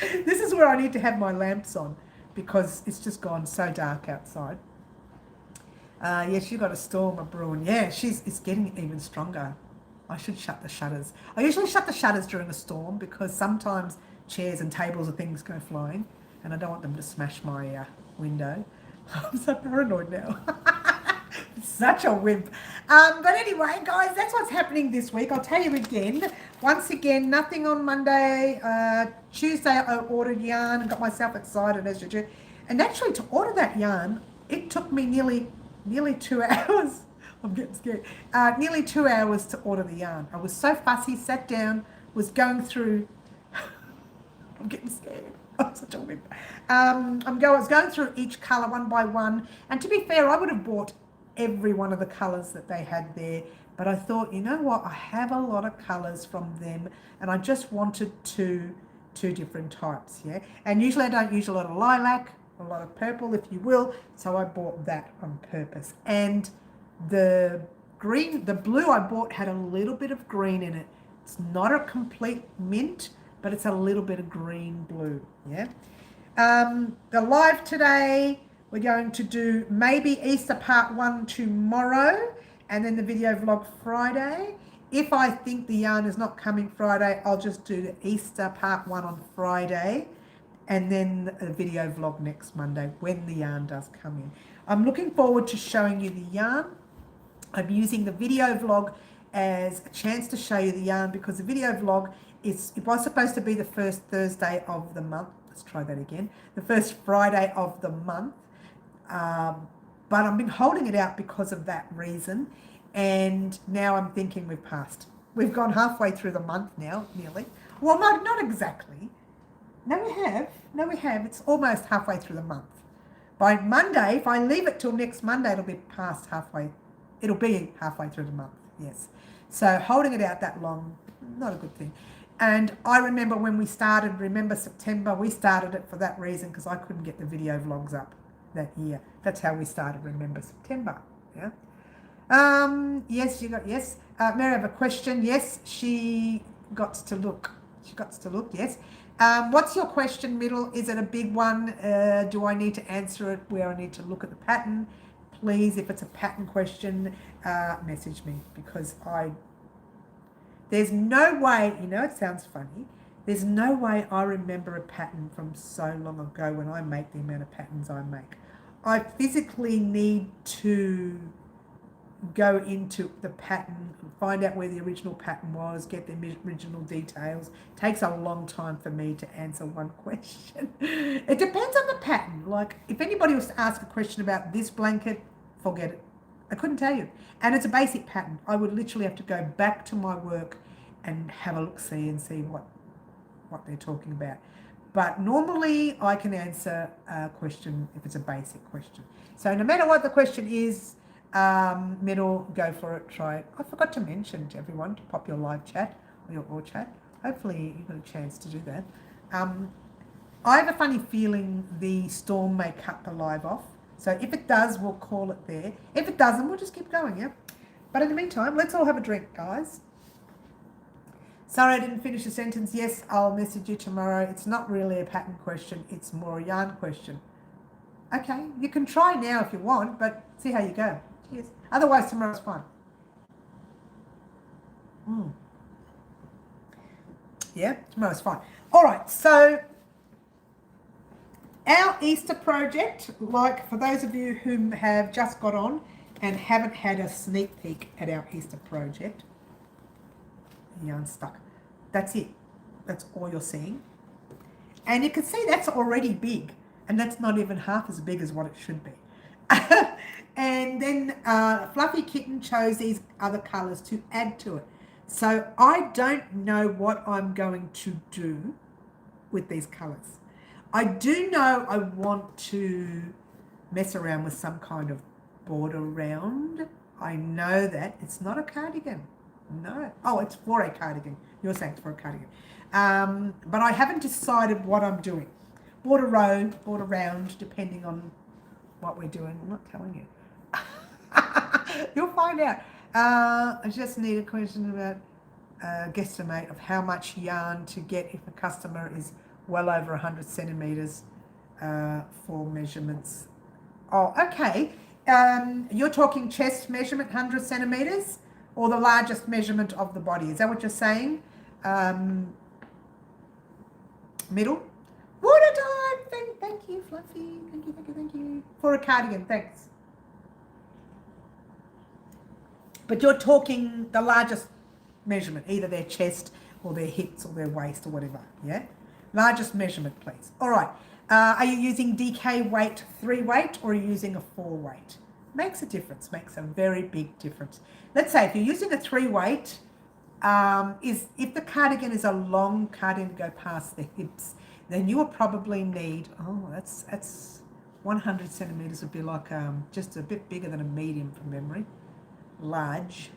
This is where I need to have my lamps on because it's just gone so dark outside. Yes, you got a storm brewing. Yeah, it's getting even stronger. I should shut the shutters. I usually shut the shutters during a storm because sometimes chairs and tables and things go flying and I don't want them to smash my window. I'm so paranoid now. Such a wimp. But anyway, guys, that's what's happening this week. I'll tell you again. Once again, nothing on Monday. Tuesday, I ordered yarn and got myself excited as you do. And actually, to order that yarn, it took me nearly 2 hours. I'm getting scared. Nearly 2 hours to order the yarn. I was so fussy, sat down, was going through. I'm getting scared. I'm such a wimp. I was going through each colour one by one. And to be fair, I would have bought every one of the colours that they had there. But I thought, you know what? I have a lot of colours from them. And I just wanted two different types, yeah? And usually I don't use a lot of lilac, a lot of purple, if you will. So I bought that on purpose. And the blue I bought had a little bit of green in it. It's not a complete mint, but it's a little bit of green blue, yeah? The live today, we're going to do maybe Easter part 1 tomorrow and then the video vlog Friday. If I think the yarn is not coming Friday, I'll just do the Easter part 1 on Friday and then a video vlog next Monday when the yarn does come in. I'm looking forward to showing you the yarn. I'm using the video vlog as a chance to show you the yarn because the video vlog it was supposed to be the first Thursday of the month. Let's try that again. The first Friday of the month. But I've been holding it out because of that reason. And now I'm thinking we've passed. We've gone halfway through the month now, nearly. Well, no, not exactly. No, we have. It's almost halfway through the month. By Monday, if I leave it till next Monday, it'll be past halfway. It'll be halfway through the month, yes. So holding it out that long, not a good thing. And I remember when we started, September, we started it for that reason because I couldn't get the video vlogs up that year. That's how we started, remember September, yeah. Yes, yes. Mary, I have a question. Yes, she got to look, yes. What's your question, Middle? Is it a big one? Do I need to answer it where I need to look at the pattern? Please, if it's a pattern question, message me because there's no way, it sounds funny, there's no way I remember a pattern from so long ago when I make the amount of patterns I make. I physically need to go into the pattern, find out where the original pattern was, get the original details. It takes a long time for me to answer one question. It depends on the pattern. Like, if anybody was to ask a question about this blanket, forget it. I couldn't tell you. And it's a basic pattern. I would literally have to go back to my work and have a look-see and see what they're talking about. But normally I can answer a question if it's a basic question. So no matter what the question is, Middle, go for it, try it. I forgot to mention to everyone to pop your live chat or your all chat. Hopefully you got a chance to do that. I have a funny feeling the storm may cut the live off. So if it does, we'll call it there. If it doesn't, we'll just keep going, yeah? But in the meantime, let's all have a drink, guys. Sorry I didn't finish the sentence. Yes, I'll message you tomorrow. It's not really a pattern question. It's more a yarn question. Okay, you can try now if you want, but see how you go. Cheers. Otherwise, tomorrow's fine. Yeah, tomorrow's fine. All right, so our Easter project, like for those of you who have just got on and haven't had a sneak peek at our Easter project, yarn stuck. That's it. That's all you're seeing. And you can see that's already big, and that's not even half as big as what it should be. And then Fluffy Kitten chose these other colours to add to it. So I don't know what I'm going to do with these colours. I do know I want to mess around with some kind of border round. I know that. It's not a cardigan. No. Oh, it's for a cardigan. You're saying it's for a cardigan. But I haven't decided what I'm doing. Border row, border round, depending on what we're doing. I'm not telling you. You'll find out. I just need a question about guesstimate of how much yarn to get if a customer is well over 100 centimeters for measurements. Oh, okay. You're talking chest measurement, 100 centimeters, or the largest measurement of the body. Is that what you're saying? Middle? Water time! Thank you, Fluffy. Thank you. For a cardigan, thanks. But you're talking the largest measurement, either their chest or their hips or their waist or whatever, yeah? Largest measurement, please. All right. Are you using DK weight 3 weight or are you using a 4 weight? Makes a difference, makes a very big difference. Let's say if you're using a 3 weight, if the cardigan is a long cardigan to go past the hips, then you will probably need, that's 100 centimeters would be like just a bit bigger than a medium from memory. Large.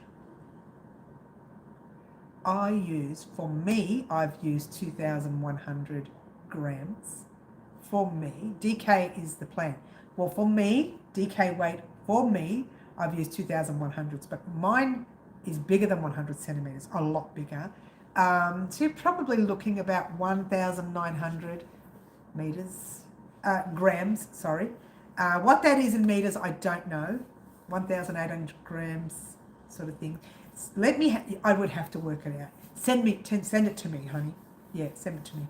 I've used 2,100 grams. For me, DK is the plan. Well, for me, DK weight, for me, I've used 2,100s, but mine is bigger than 100 centimeters, a lot bigger. So you're probably looking about 1,900 grams, sorry. What that is in meters, I don't know. 1,800 grams sort of thing. I would have to work it out. Send it to me, honey. Yeah, send it to me.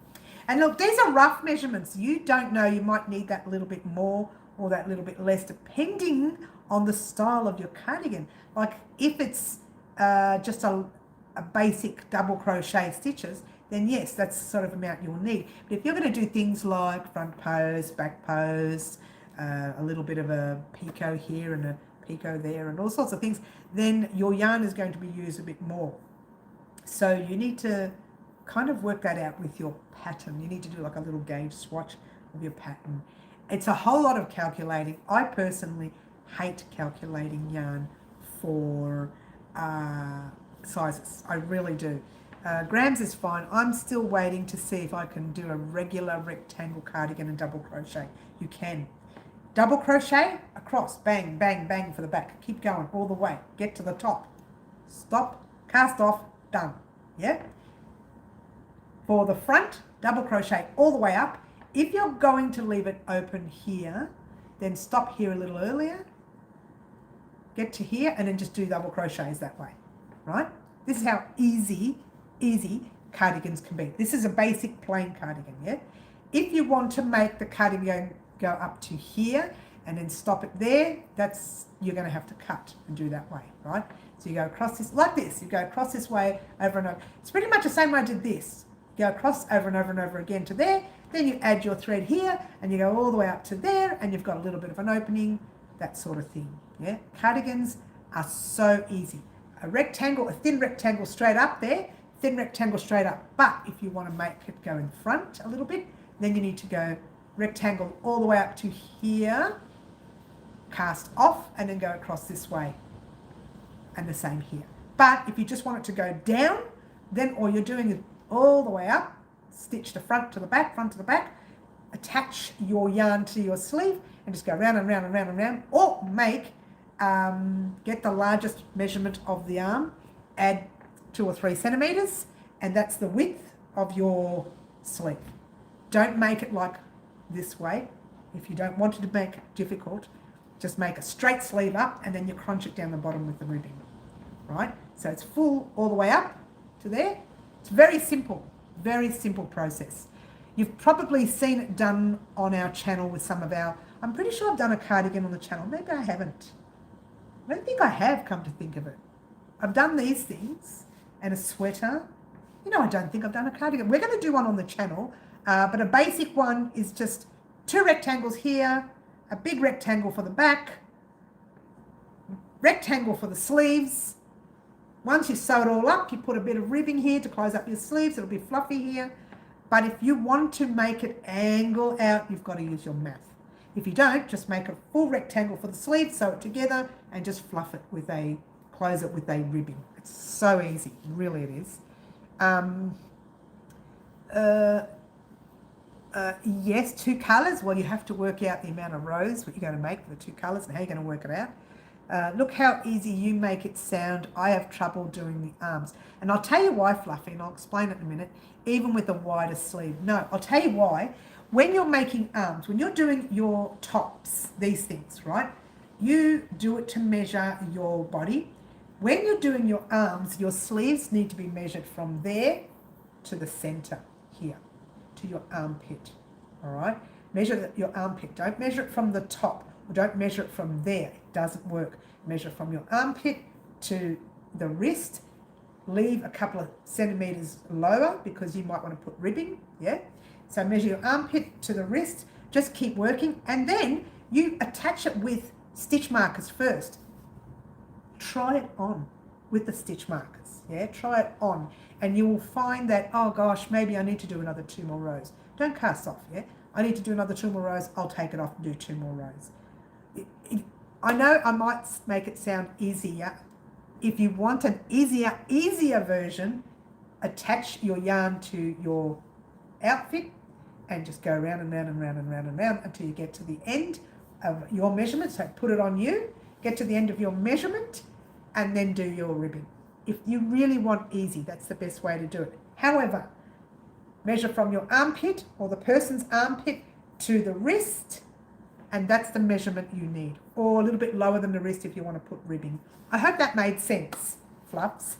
And look, these are rough measurements. You don't know, you might need that little bit more or that little bit less, depending on the style of your cardigan. Like if it's just a basic double crochet stitches, then yes, that's the sort of amount you'll need. But if you're going to do things like front post, back post, a little bit of a picot here and a picot there and all sorts of things, then your yarn is going to be used a bit more. So you need to kind of work that out with your pattern. You need to do like a little gauge swatch of your pattern. It's a whole lot of calculating. I personally hate calculating yarn for sizes. I really do. Grams is fine. I'm still waiting to see if I can do a regular rectangle cardigan and double crochet. You can. Double crochet, across, bang, bang, bang for the back. Keep going all the way. Get to the top. Stop, cast off, done. Yeah? For the front, double crochet all the way up. If you're going to leave it open here, then stop here a little earlier. Get to here and then just do double crochets that way, right? This is how easy cardigans can be. This is a basic plain cardigan, yeah? If you want to make the cardigan go up to here and then stop it there, you're going to have to cut and do that way, right? So you go across this, like this, you go across this way over and over. It's pretty much the same way I did this. Go across over and over and over again to there, then you add your thread here and you go all the way up to there and you've got a little bit of an opening, that sort of thing, yeah? Cardigans are so easy. A thin rectangle straight up there, thin rectangle straight up. But if you want to make it go in front a little bit, then you need to go rectangle all the way up to here, cast off, and then go across this way. And the same here. But if you just want it to go down, then all you're doing is all the way up, stitch the front to the back, attach your yarn to your sleeve, and just go round and round and round and round, or get the largest measurement of the arm, add 2 or 3 centimeters, and that's the width of your sleeve. Don't make it like this way. If you don't want it to make it difficult, just make a straight sleeve up and then you crunch it down the bottom with the ribbing, right? So it's full all the way up to there. It's very simple process. You've probably seen it done on our channel with some of I'm pretty sure I've done a cardigan on the channel. Maybe I haven't. I don't think I have, come to think of it. I've done these things and a sweater. I don't think I've done a cardigan. We're going to do one on the channel, but a basic one is just 2 rectangles here, a big rectangle for the back, rectangle for the sleeves. Once you sew it all up, you put a bit of ribbing here to close up your sleeves. It'll be fluffy here. But if you want to make it angle out, you've got to use your math. If you don't, just make a full rectangle for the sleeve, sew it together, and just fluff it with close it with a ribbing. It's so easy, really it is. Yes, 2 colours. Well, you have to work out the amount of rows, what you're going to make for the 2 colours and how you're going to work it out. Look how easy you make it sound. I have trouble doing the arms. And I'll tell you why, Fluffy, and I'll explain it in a minute, even with a wider sleeve. No, I'll tell you why. When you're making arms, when you're doing your tops, these things, right, you do it to measure your body. When you're doing your arms, your sleeves need to be measured from there to the centre here, to your armpit, all right? Measure your armpit. Don't measure it from the top, or don't measure it from there. It doesn't work. Measure from your armpit to the wrist. Leave a couple of centimetres lower because you might want to put ribbing, yeah? So measure your armpit to the wrist, just keep working, and then you attach it with stitch markers first. Try it on with the stitch markers, yeah? Try it on, and you will find that, oh gosh, maybe I need to do another 2 more rows. Don't cast off, yeah? I need to do another 2 more rows, I'll take it off and do 2 more rows. I know I might make it sound easier. If you want an easier version, attach your yarn to your outfit and just go round and round and round and round and round until you get to the end of your measurement. So put it on you, get to the end of your measurement, and then do your ribbing. If you really want easy, that's the best way to do it. However, measure from your armpit or the person's armpit to the wrist, and that's the measurement you need, or a little bit lower than the wrist if you want to put ribbing. I hope that made sense, Fluffs.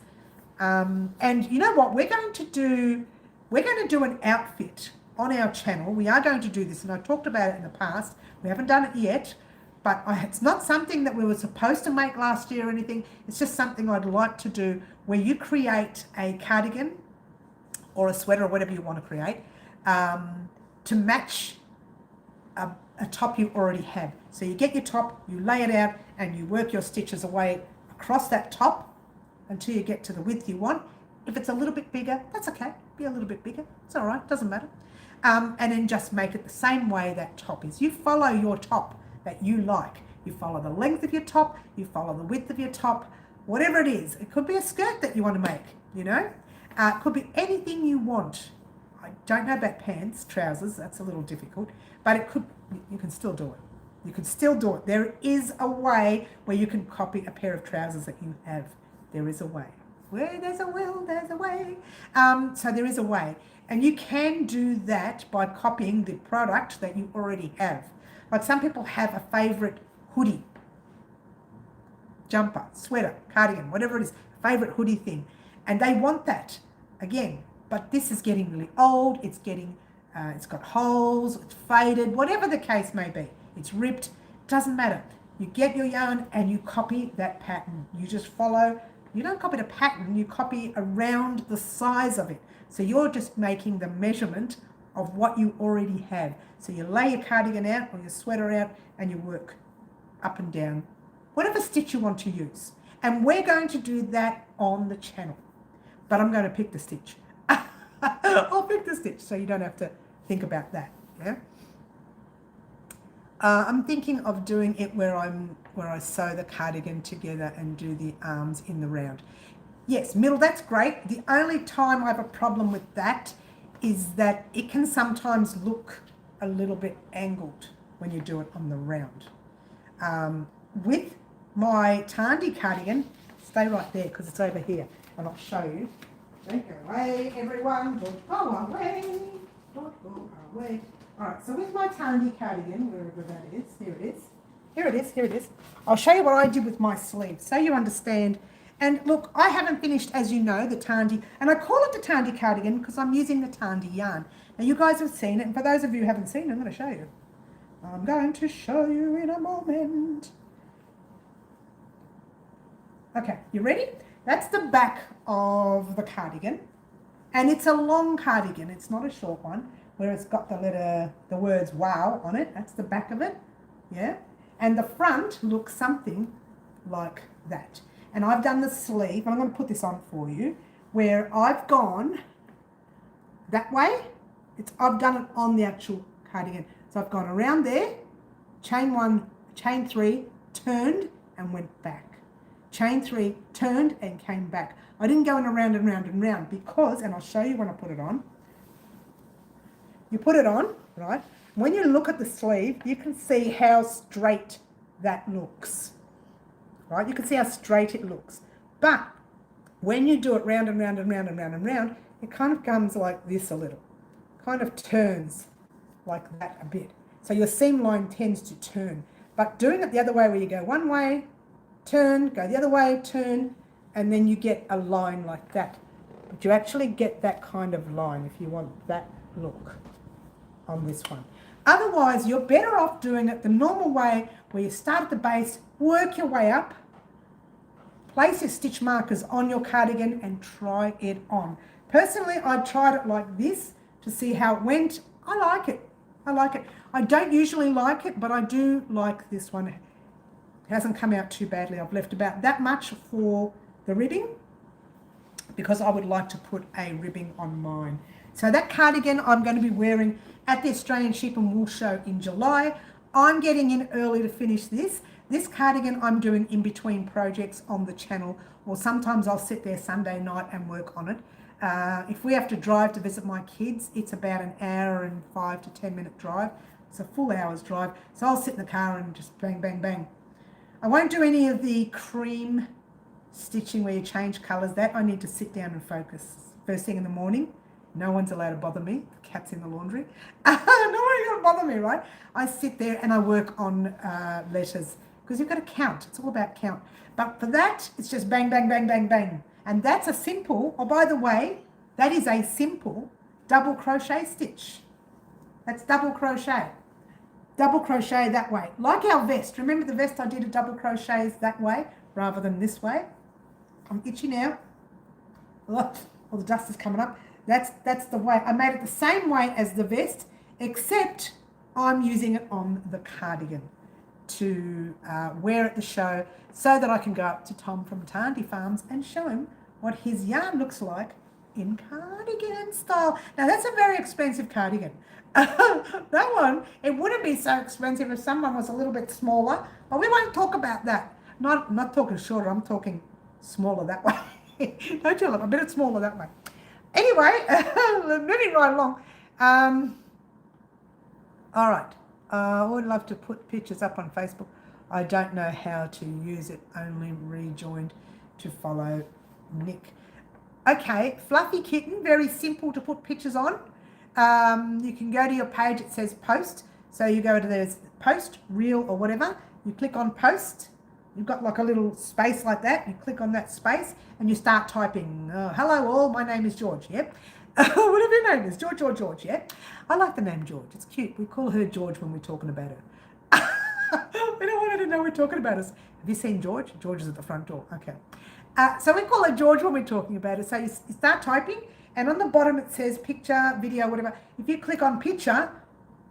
And you know what? We're going to do an outfit on our channel. We are going to do this, and I talked about it in the past. We haven't done it yet, but it's not something that we were supposed to make last year or anything. It's just something I'd like to do, where you create a cardigan or a sweater or whatever you want to create to match a top you already have. So you get your top, you lay it out, and you work your stitches away across that top until you get to the width you want. If it's a little bit bigger, that's okay. Be a little bit bigger. It's all right. Doesn't matter. And then just make it the same way that top is. You follow your top that you like. You follow the length of your top. You follow the width of your top. Whatever it is. It could be a skirt that you want to make, you know. It could be anything you want. I don't know about pants, trousers. That's a little difficult. But it could. You can still do it. You can still do it. There is a way where you can copy a pair of trousers that you have. There is a way. Where there's a will, there's a way. So there is a way. And you can do that by copying the product that you already have. Like some people have a favourite hoodie, jumper, sweater, cardigan, whatever it is, favourite hoodie thing. And they want that again. But this is getting really old. It's getting, it's got holes, it's faded, whatever the case may be. It's ripped, doesn't matter. You get your yarn and you copy that pattern. You just follow. You don't copy the pattern, you copy around the size of it. So you're just making the measurement of what you already have. So you lay your cardigan out or your sweater out and you work up and down, whatever stitch you want to use. And we're going to do that on the channel. But I'm going to pick the stitch. I'll pick the stitch so you don't have to think about that. Yeah. I'm thinking of doing it where I sew the cardigan together and do the arms in the round. Yes, middle, that's great. The only time I have a problem with that is that it can sometimes look a little bit angled when you do it on the round. With my Tandy cardigan, stay right there because it's over here and I'll show you. Don't go away, everyone. Don't go away. Don't go away. All right, so with my Tandy cardigan, wherever that is, here it is. Here it is, here it is. I'll show you what I did with my sleeves so you understand. And look, I haven't finished, as you know, the Tandy, and I call it the Tandy cardigan because I'm using the Tandy yarn. Now you guys have seen it, and for those of you who haven't seen it, I'm going to show you. I'm going to show you in a moment. Okay, you ready? That's the back of the cardigan, and it's a long cardigan. It's not a short one where it's got the words wow on it. That's the back of it, yeah? And the front looks something like that. And I've done the sleeve, and I'm going to put this on for you, where I've gone that way I've done it on the actual cardigan. So I've gone around there, chain 1, chain 3, turned and went back. Chain 3, turned and came back. I didn't go in around and round and round because, and I'll show you when I put it on. You put it on, right? When you look at the sleeve, you can see how straight that looks, right? You can see how straight it looks. But when you do it round and round and round and round and round, it kind of comes like this a little. Kind of turns like that a bit. So your seam line tends to turn. But doing it the other way, where you go one way, turn, go the other way, turn, and then you get a line like that. But you actually get that kind of line if you want that look on this one. Otherwise, you're better off doing it the normal way, where you start at the base, work your way up, place your stitch markers on your cardigan and try it on. Personally, I tried it like this to see how it went. I like it. I like it. I don't usually like it, but I do like this one. It hasn't come out too badly. I've left about that much for the ribbing because I would like to put a ribbing on mine. So that cardigan I'm going to be wearing at the Australian Sheep and Wool Show in July. I'm getting in early to finish this. This cardigan I'm doing in between projects on the channel, or sometimes I'll sit there Sunday night and work on it. If we have to drive to visit my kids, it's about an hour and 5 to 10 minute drive. It's a full hour's drive. So I'll sit in the car and just bang, bang, bang. I won't do any of the cream stitching where you change colours. That I need to sit down and focus. First thing in the morning, no one's allowed to bother me. The cat's in the laundry. No one's going to bother me, right? I sit there and I work on letters because you've got to count. It's all about count. But for that, it's just bang, bang, bang, bang, bang. And that's a simple, oh, by the way, that is a simple double crochet stitch. That's double crochet. Double crochet that way. Like our vest. Remember the vest I did a double crochets that way rather than this way? I'm itchy now. Oh, all the dust is coming up. That's the way. I made it the same way as the vest, except I'm using it on the cardigan to wear at the show so that I can go up to Tom from Tandy Farms and show him what his yarn looks like in cardigan style. Now that's a very expensive cardigan. That one, it wouldn't be so expensive if someone was a little bit smaller, but we won't talk about that. Not talking shorter, I'm talking smaller that way. Don't tell them, a bit smaller that way. Anyway, moving right along. All right. I would love to put pictures up on Facebook. I don't know how to use it. Only rejoined to follow Nick. Okay, Fluffy Kitten, very simple to put pictures on. You can go to your page, it says post. So you go to there's post, reel or whatever. You click on post. You've got like a little space like that. You click on that space and you start typing. Hello all, my name is George. Yep. Whatever your name is, George, yeah? I like the name George. It's cute. We call her George when we're talking about her. We don't want her to know we're talking about us. Have you seen George? George is at the front door. Okay. So we call her George when we're talking about her. So you start typing, and on the bottom it says picture, video, whatever. If you click on picture,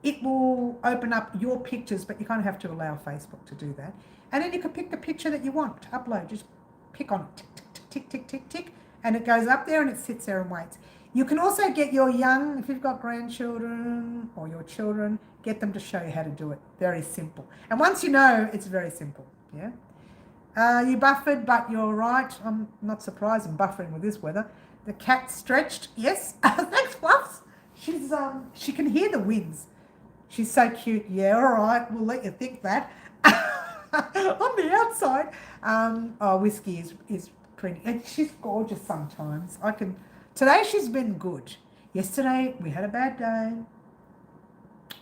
it will open up your pictures, but you kind of have to allow Facebook to do that. And then you can pick the picture that you want to upload. Just pick on it. Tick, tick, tick, tick, tick, tick. And it goes up there and it sits there and waits. You can also get your young, if you've got grandchildren or your children, get them to show you how to do it. Very simple. And once you know, it's very simple. Yeah. You buffered, but you're right. I'm not surprised I'm buffering with this weather. The cat stretched. Yes. Thanks, Fluffs. She can hear the winds. She's so cute. Yeah, all right. We'll let you think that. On the outside. Whiskey is pretty. And she's gorgeous sometimes. Today she's been good. Yesterday we had a bad day.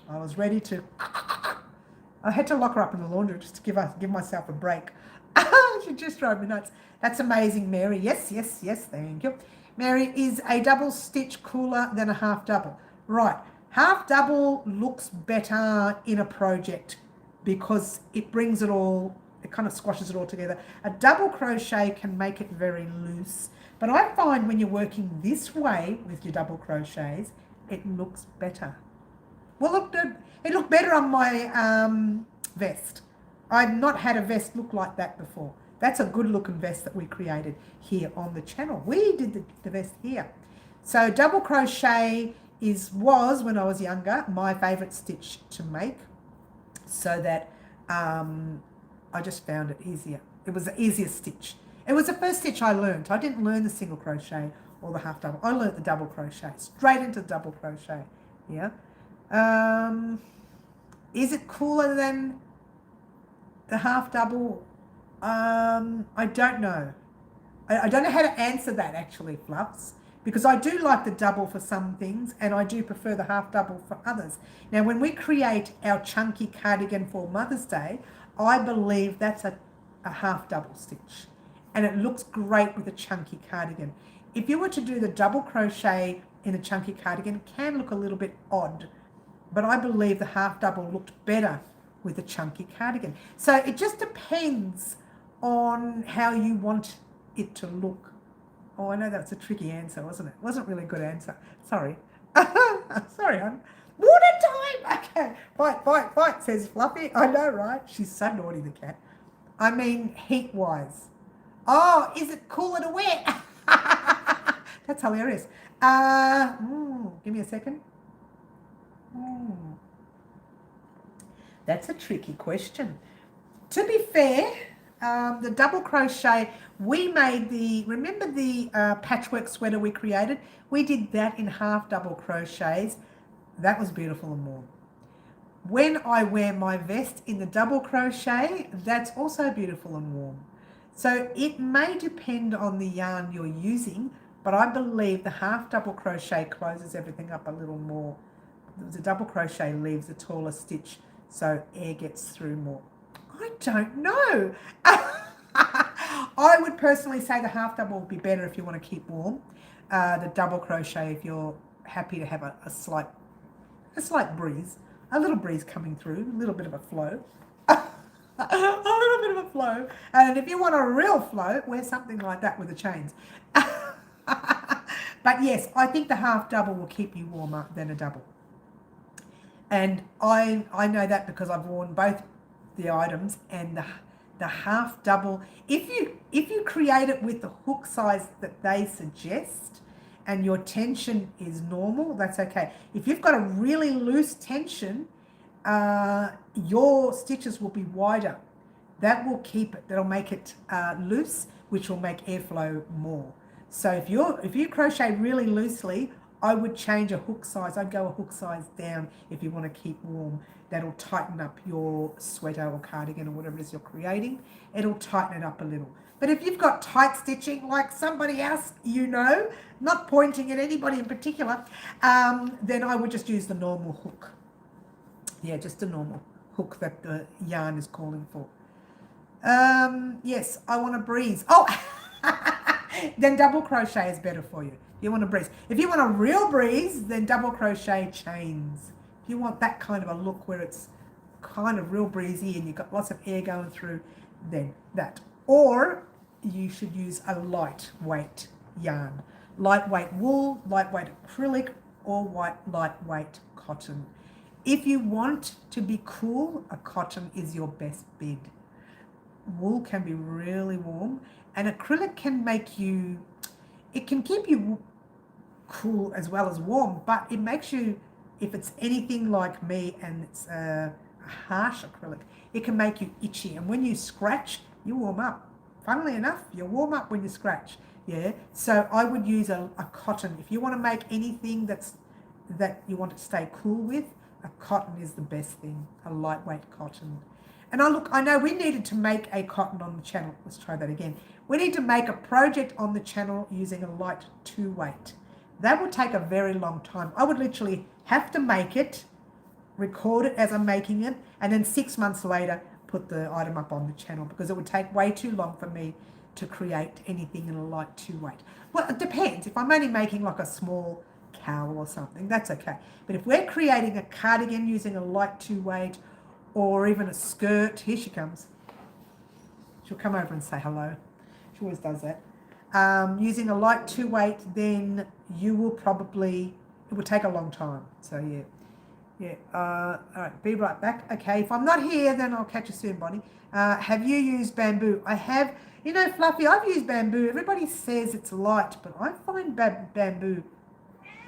I was ready to. I had to lock her up in the laundry just to give myself a break. She just drove me nuts. That's amazing, Mary. Yes, thank you. Mary, is a double stitch cooler than a half double? Right. Half double looks better in a project because it brings it all, it kind of squashes it all together. A double crochet can make it very loose. But I find when you're working this way with your double crochets, it looks better. Well, it looked better on my vest. I've not had a vest look like that before. That's a good looking vest that we created here on the channel. We did the vest here. So double crochet was when I was younger my favorite stitch to make, so that I just found it easier. It was the easiest stitch. It was the first stitch I learned. I didn't learn the single crochet or the half double. I learned the double crochet, straight into the double crochet. Yeah. Is it cooler than the half double? I don't know. I don't know how to answer that actually, Fluffs, because I do like the double for some things and I do prefer the half double for others. Now, when we create our chunky cardigan for Mother's Day, I believe that's a half double stitch, and it looks great with a chunky cardigan. If you were to do the double crochet in a chunky cardigan, it can look a little bit odd, but I believe the half double looked better with a chunky cardigan. So it just depends on how you want it to look. Oh, I know that's a tricky answer, wasn't it? Wasn't really a good answer. Sorry. Sorry, hon. Water time! Okay. Fight, says Fluffy. I know, right? She's so naughty, the cat. I mean, heat-wise. Oh, is it cooler to wear? That's hilarious. Give me a second. That's a tricky question. To be fair, the double crochet, we made remember the patchwork sweater we created? We did that in half double crochets. That was beautiful and warm. When I wear my vest in the double crochet, that's also beautiful and warm. So it may depend on the yarn you're using, but I believe the half double crochet closes everything up a little more. The double crochet leaves a taller stitch, so air gets through more. I don't know. I would personally say the half double would be better if you want to keep warm. The double crochet if you're happy to have a slight breeze, a little breeze coming through, a little bit of a flow. A little bit of a flow. And if you want a real flow, wear something like that with the chains. But yes, I think the half double will keep you warmer than a double. And I know that because I've worn both the items, and the half double, if you create it with the hook size that they suggest and your tension is normal, that's okay. If you've got a really loose tension, your stitches will be wider. That will keep it, that'll make it loose, which will make airflow more. So if you crochet really loosely, I would change a hook size. I'd go a hook size down if you want to keep warm. That'll tighten up your sweater or cardigan or whatever it is you're creating. It'll tighten it up a little. But if you've got tight stitching like somebody else, not pointing at anybody in particular, then I would just use the normal hook. Yeah, just a normal hook that the yarn is calling for. Yes, I want a breeze. Oh, then double crochet is better for you. You want a breeze. If you want a real breeze, then double crochet chains. If you want that kind of a look where it's kind of real breezy and you've got lots of air going through, then that. Or you should use a lightweight yarn. Lightweight wool, lightweight acrylic, or lightweight cotton. If you want to be cool, a cotton is your best bet. Wool can be really warm, and acrylic can keep you cool as well as warm, but it makes you, if it's anything like me and it's a harsh acrylic, it can make you itchy, and when you scratch, you warm up. Funnily enough, you warm up when you scratch. Yeah, so I would use a cotton. If you want to make anything that you want to stay cool with, a cotton is the best thing, a lightweight cotton. And I know we needed to make a cotton on the channel. Let's try that again. We need to make a project on the channel using a light 2-weight. That would take a very long time. I would literally have to make it, record it as I'm making it, and then 6 months later put the item up on the channel, because it would take way too long for me to create anything in a light 2-weight. Well, it depends. If I'm only making like a small cowl or something, that's okay. But if we're creating a cardigan using a light 2-weight, or even a skirt, here she comes. She'll come over and say hello. She always does that. Using a light 2-weight, then you will probably, it will take a long time. So yeah. All right, be right back. Okay, if I'm not here, then I'll catch you soon, Bonnie. Have you used bamboo? I have. Fluffy, I've used bamboo. Everybody says it's light, but I find bamboo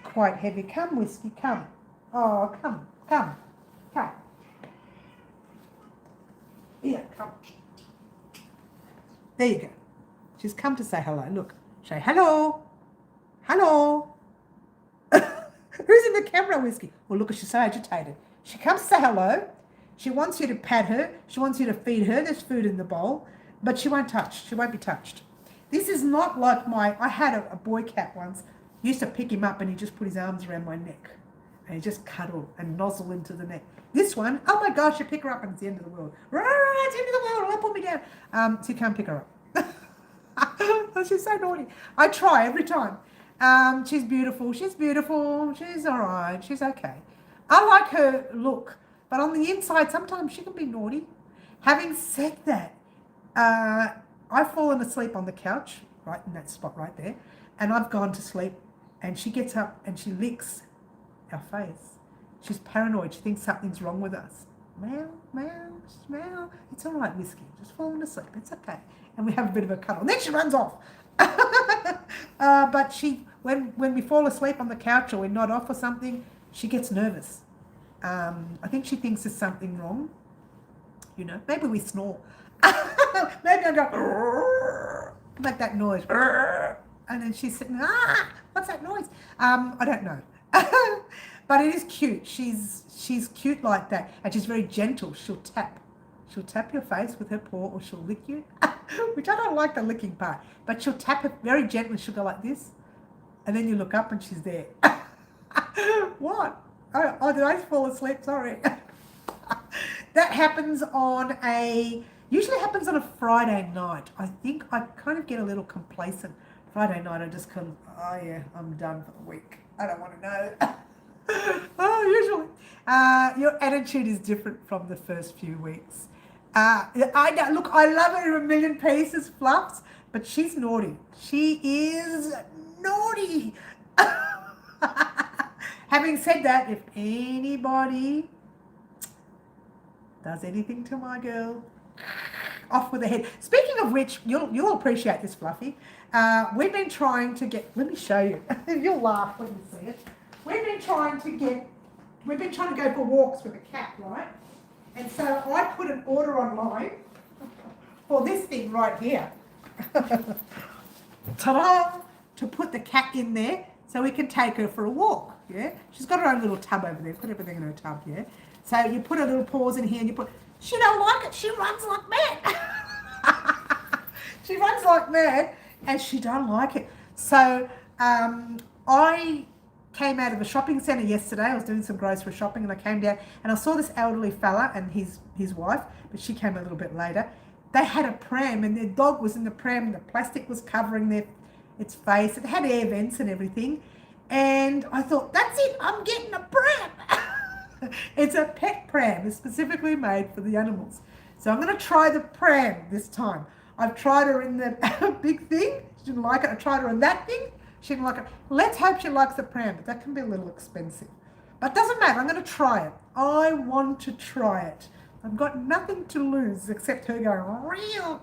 quite heavy. Come, Whiskey, come. Oh, come. Here, come. There you go. She's come to say hello. Look, say hello. Hello. Who's in the camera, Whiskey? Well, look, she's so agitated. She comes to say hello. She wants you to pat her. She wants you to feed her. There's food in the bowl, but she won't touch. She won't be touched. This is not like I had a boy cat once. Used to pick him up and he just put his arms around my neck and he just cuddle and nozzle into the neck. This one, oh my gosh, you pick her up and it's the end of the world. It's the end of the world. Don't put me down. So you can't pick her up. She's so naughty. I try every time. She's beautiful. She's all right. She's okay. I like her look, but on the inside, sometimes she can be naughty. Having said that, I've fallen asleep on the couch, right in that spot right there, and I've gone to sleep, and she gets up and she licks our face. She's paranoid. She thinks something's wrong with us. Meow, meow, meow. It's all right, Whiskey. Just falling asleep. It's okay. And we have a bit of a cuddle. And then she runs off. But when we fall asleep on the couch or we nod off or something, she gets nervous. I think she thinks there's something wrong. You know, maybe we snore. Maybe I go, make that noise. And then she's sitting, what's that noise? I don't know. But it is cute. She's cute like that. And she's very gentle. She'll tap your face with her paw or she'll lick you, which I don't like the licking part. But she'll tap it very gently. She'll go like this. And then you look up and she's there. What? Oh, did I fall asleep? Sorry. That happens usually happens on a Friday night. I think I kind of get a little complacent. Friday night, I just come, oh yeah, I'm done for the week. I don't want to know. Usually. Your attitude is different from the first few weeks. I know, look, I love her in a million pieces, Fluffs, but she's naughty. She is naughty. Having said that, if anybody does anything to my girl, off with the head. Speaking of which, you'll appreciate this, Fluffy. We've been trying to get, let me show you. You'll laugh when you see it. We've been trying to go for walks with a cat, right? And so I put an order online for this thing right here. Ta-da! To put the cat in there so we can take her for a walk, yeah? She's got her own little tub over there. Put everything in her tub, yeah? So you put her little paws in here and she don't like it. She runs like mad. She runs like mad and she don't like it. So I came out of a shopping centre yesterday. I was doing some grocery shopping and I came down and I saw this elderly fella and his wife, but she came a little bit later. They had a pram and their dog was in the pram and the plastic was covering its face. It had air vents and everything. And I thought, that's it, I'm getting a pram. It's a pet pram. It's specifically made for the animals. So I'm going to try the pram this time. I've tried her in the big thing. She didn't like it. I tried her in that thing. She didn't like it. Let's hope she likes the pram, but that can be a little expensive. But doesn't matter. I'm going to try it. I want to try it. I've got nothing to lose except her going, real.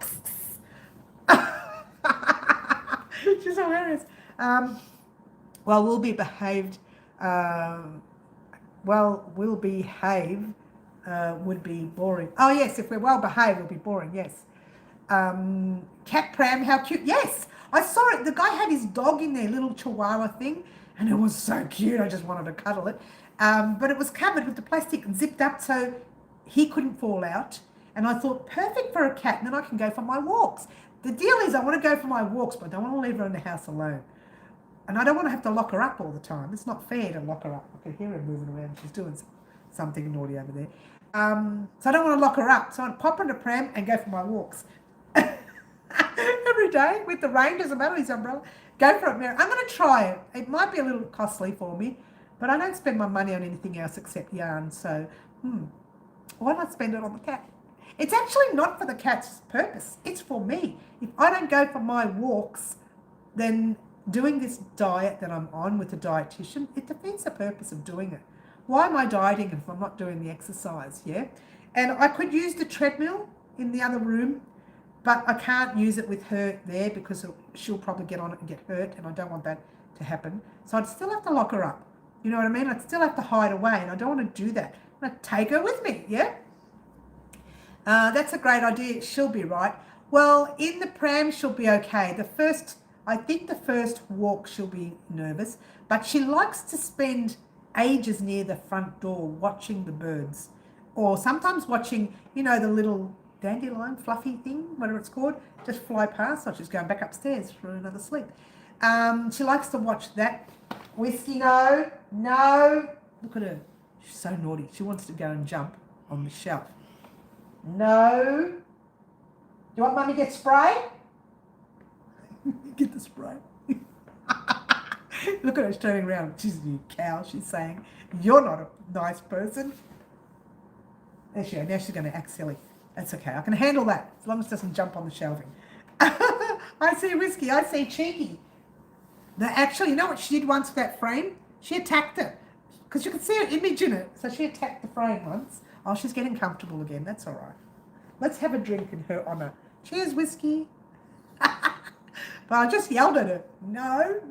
She's hilarious. Well, we'll be behaved. We'll behave would be boring. Oh, yes, if we're well behaved, it'll be boring, yes. Cat pram, how cute. Yes, I saw it. The guy had his dog in there, little chihuahua thing, and it was so cute. I just wanted to cuddle it. But it was covered with the plastic and zipped up so he couldn't fall out. And I thought, perfect for a cat, and then I can go for my walks. The deal is I want to go for my walks, but I don't want to leave her in the house alone. And I don't want to have to lock her up all the time. It's not fair to lock her up. I can hear her moving around. She's doing something naughty over there. So I don't want to lock her up. So I'd pop in a pram and go for my walks. Every day with the rain, doesn't matter, his umbrella. Go for it, Mary. I'm going to try it. It might be a little costly for me, but I don't spend my money on anything else except yarn. So why not spend it on the cat? It's actually not for the cat's purpose. It's for me. If I don't go for my walks, then doing this diet that I'm on with the dietitian, it defeats the purpose of doing it. Why am I dieting if I'm not doing the exercise, yeah? And I could use the treadmill in the other room, but I can't use it with her there because she'll probably get on it and get hurt, and I don't want that to happen. So I'd still have to lock her up. You know what I mean? I'd still have to hide away, and I don't want to do that. I'm going to take her with me, yeah? That's a great idea. She'll be right. Well, in the pram, she'll be okay. I think the first walk she'll be nervous, but she likes to spend ages near the front door watching the birds, or sometimes watching, you know, the little dandelion fluffy thing, whatever it's called, just fly past. Oh, she's going back upstairs for another sleep. She likes to watch that. Whiskey, no. Look at her. She's so naughty. She wants to go and jump on the shelf. No. Do you want Mummy to get spray? Get the spray. Look at her turning around. She's you cow. She's saying, you're not a nice person. There she goes. Now she's going to act silly. That's okay. I can handle that as long as it doesn't jump on the shelving. I see Whiskey. I see Cheeky. Now, actually, you know what she did once with that frame? She attacked it. Because you could see her image in it. So she attacked the frame once. Oh, she's getting comfortable again. That's all right. Let's have a drink in her honour. Cheers, Whiskey. But I just yelled at her. No.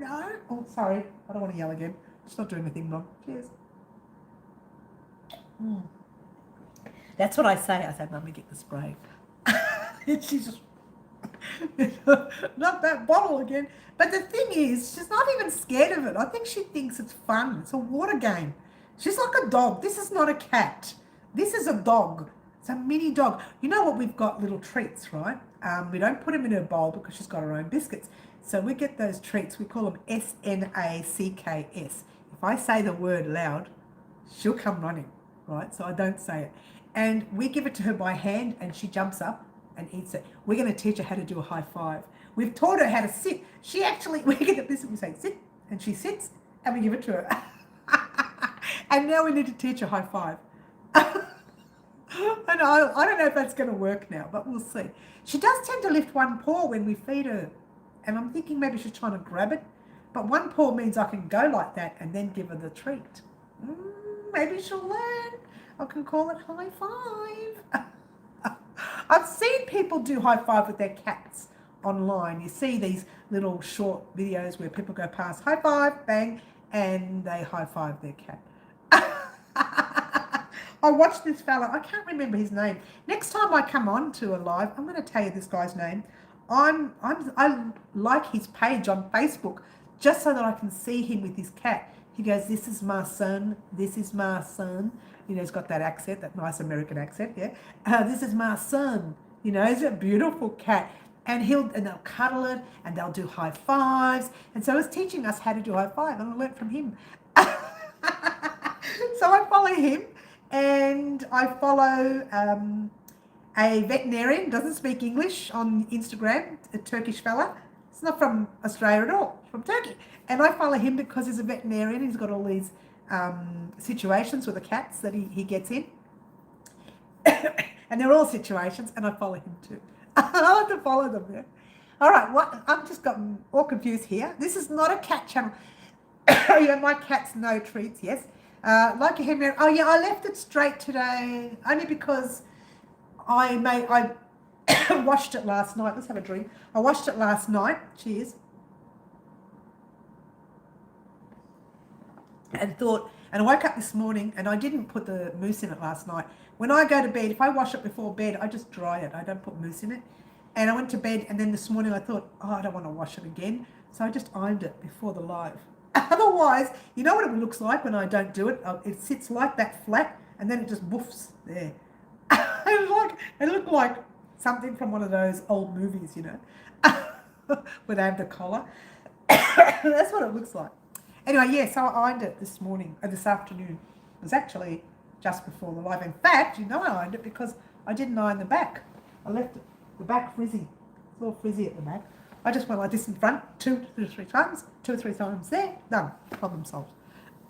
Oh, sorry. I don't want to yell again. She's not doing anything wrong. Cheers. That's what I say. I say, Mummy, get the spray. And she's just, not that bottle again. But the thing is, she's not even scared of it. I think she thinks it's fun. It's a water game. She's like a dog. This is not a cat. This is a dog. It's a mini dog. You know what? We've got little treats, right? We don't put them in her bowl because she's got her own biscuits. So we get those treats. We call them SNACKS. If I say the word loud, she'll come running, right? So I don't say it. And we give it to her by hand, and she jumps up and eats it. We're going to teach her how to do a high five. We've taught her how to sit. We get the biscuit, we say sit, and she sits, and we give it to her. And now we need to teach her high five. And I don't know if that's going to work now, but we'll see. She does tend to lift one paw when we feed her, and I'm thinking maybe she's trying to grab it, but one paw means I can go like that and then give her the treat. Maybe she'll learn. I can call it high five. I've seen people do high five with their cats online. You see these little short videos where people go past, high five, bang, and they high five their cat. I watched this fella, I can't remember his name. Next time I come on to a live, I'm going to tell you this guy's name. I like his page on Facebook just so that I can see him with his cat. He goes, this is my son, this is my son. You know, he's got that accent, that nice American accent, yeah. This is my son. You know, he's a beautiful cat. And they'll cuddle it, and they'll do high fives. And so he's teaching us how to do high five, and I learnt from him. So I follow him, and I follow a veterinarian, doesn't speak English, on Instagram, a Turkish fella. It's not from Australia at all, it's from Turkey. And I follow him because he's a veterinarian. He's got all these situations with the cats that he gets in. And they're all situations, and I follow him too. I like to follow them, yeah. All right, I've just gotten all confused here. This is not a cat channel. Yeah, my cat's no treats, yes. Like a hen, oh yeah, I left it straight today, only because I washed it last night. Let's have a drink. I washed it last night. Cheers. And I woke up this morning, and I didn't put the mousse in it last night. When I go to bed, if I wash it before bed, I just dry it. I don't put mousse in it. And I went to bed, and then this morning I thought, oh, I don't want to wash it again. So I just ironed it before the live. Otherwise, you know what it looks like when I don't do it? It sits like that flat, and then it just woofs there. It looked like something from one of those old movies, you know, where they have the collar. That's what it looks like. Anyway, yeah, so I ironed it this afternoon. It was actually just before the live. In fact, you know I ironed it because I didn't iron the back. I left the back frizzy. It's all frizzy at the back. I just went like this in front, two or three times there, done, problem solved.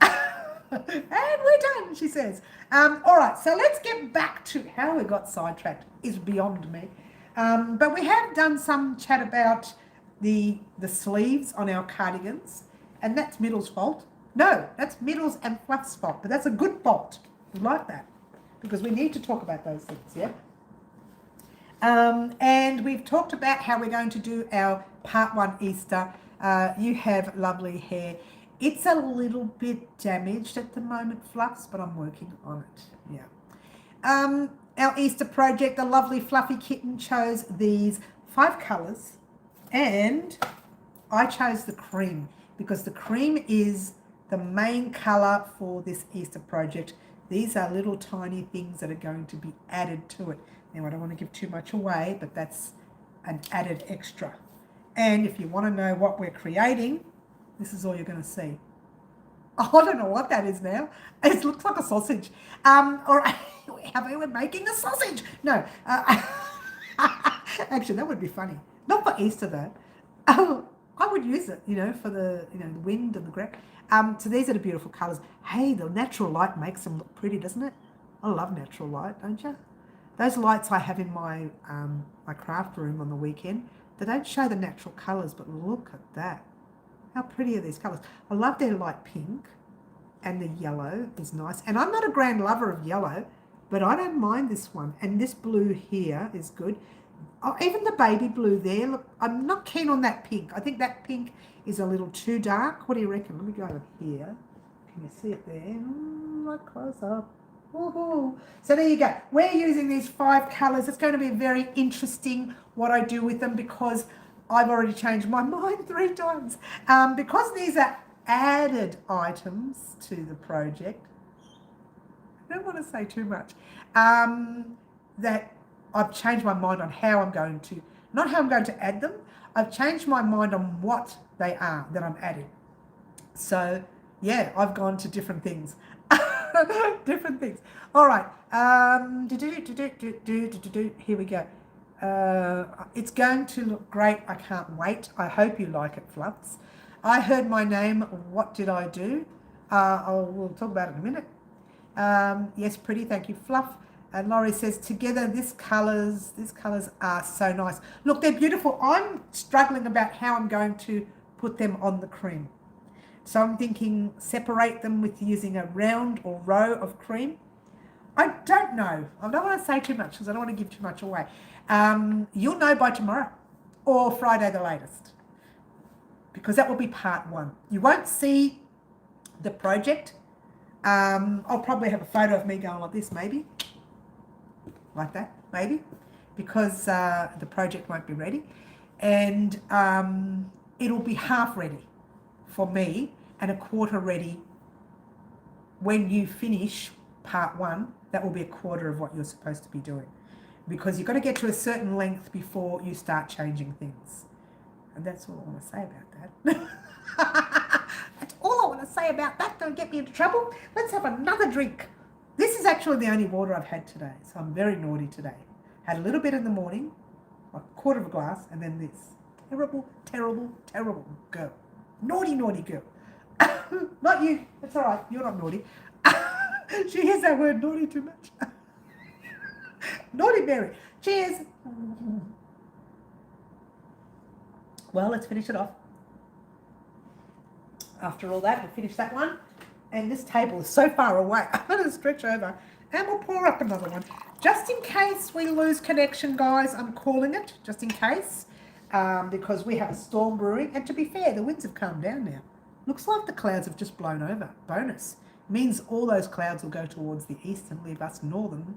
And we're done, she says. All right, so let's get back to how we got sidetracked is beyond me. But we have done some chat about the sleeves on our cardigans, and that's Middle's fault. No, that's Middle's and Fluff's fault, but that's a good fault. We like that, because we need to talk about those things, yeah? And we've talked about how we're going to do our part 1 Easter You have lovely hair. It's a little bit damaged at the moment, Fluffs, but I'm working on it. Yeah. Our Easter project, the lovely fluffy kitten chose these 5 colours, and I chose the cream because the cream is the main colour for this Easter project. These are little tiny things that are going to be added to it. Now, I don't want to give too much away, but that's an added extra. And if you want to know what we're creating, this is all you're going to see. Oh, I don't know what that is now. It looks like a sausage. Or we're making a sausage. No. Actually, that would be funny. Not for Easter though. I would use it, for the wind and the grass. So these are the beautiful colours. Hey, the natural light makes them look pretty, doesn't it? I love natural light, don't you? Those lights I have in my my craft room on the weekend, they don't show the natural colours, but look at that. How pretty are these colours? I love their light pink, and the yellow is nice. And I'm not a grand lover of yellow, but I don't mind this one. And this blue here is good. Oh, even the baby blue there. Look, I'm not keen on that pink. I think that pink is a little too dark. What do you reckon? Let me go over here. Can you see it there? Right close up. Woohoo. So there you go. We're using these 5 colours. It's going to be very interesting what I do with them because I've already changed my mind 3 times. Because these are added items to the project, I don't want to say too much, that I've changed my mind on how I'm going to, not how I'm going to add them, I've changed my mind on what they are that I'm adding. So, yeah, I've gone to different things. Different things. All right. Here we go. It's going to look great. I can't wait. I hope you like it, Fluffs. I heard my name. What did I do? We'll talk about it in a minute. Yes, pretty. Thank you, Fluff. And Laurie says, together, these colours are so nice. Look, they're beautiful. I'm struggling about how I'm going to put them on the cream. So I'm thinking separate them with using a round or row of cream. I don't know. I don't want to say too much because I don't want to give too much away. You'll know by tomorrow or Friday the latest, because that will be part 1. You won't see the project. I'll probably have a photo of me going like this, maybe. Like that, maybe, because the project won't be ready. And it'll be half ready for me and a quarter ready when you finish part 1. That will be a quarter of what you're supposed to be doing, because you've got to get to a certain length before you start changing things. And that's all I want to say about that. That's all I want to say about that. Don't get me into trouble. Let's have another drink. This is actually the only water I've had today, so I'm very naughty today. Had a little bit in the morning, a quarter of a glass, and then this. Terrible, terrible, terrible girl. Naughty, naughty girl. Not you. That's all right. You're not naughty. She hears that word naughty too much. Naughty Mary. Cheers. Well, let's finish it off. After all that, we'll finish that one. And this table is so far away. I'm going to stretch over and we'll pour up another one. Just in case we lose connection, guys, I'm calling it, just in case, because we have a storm brewing. And to be fair, the winds have calmed down now. Looks like the clouds have just blown over. Bonus. Means all those clouds will go towards the east and leave us northern,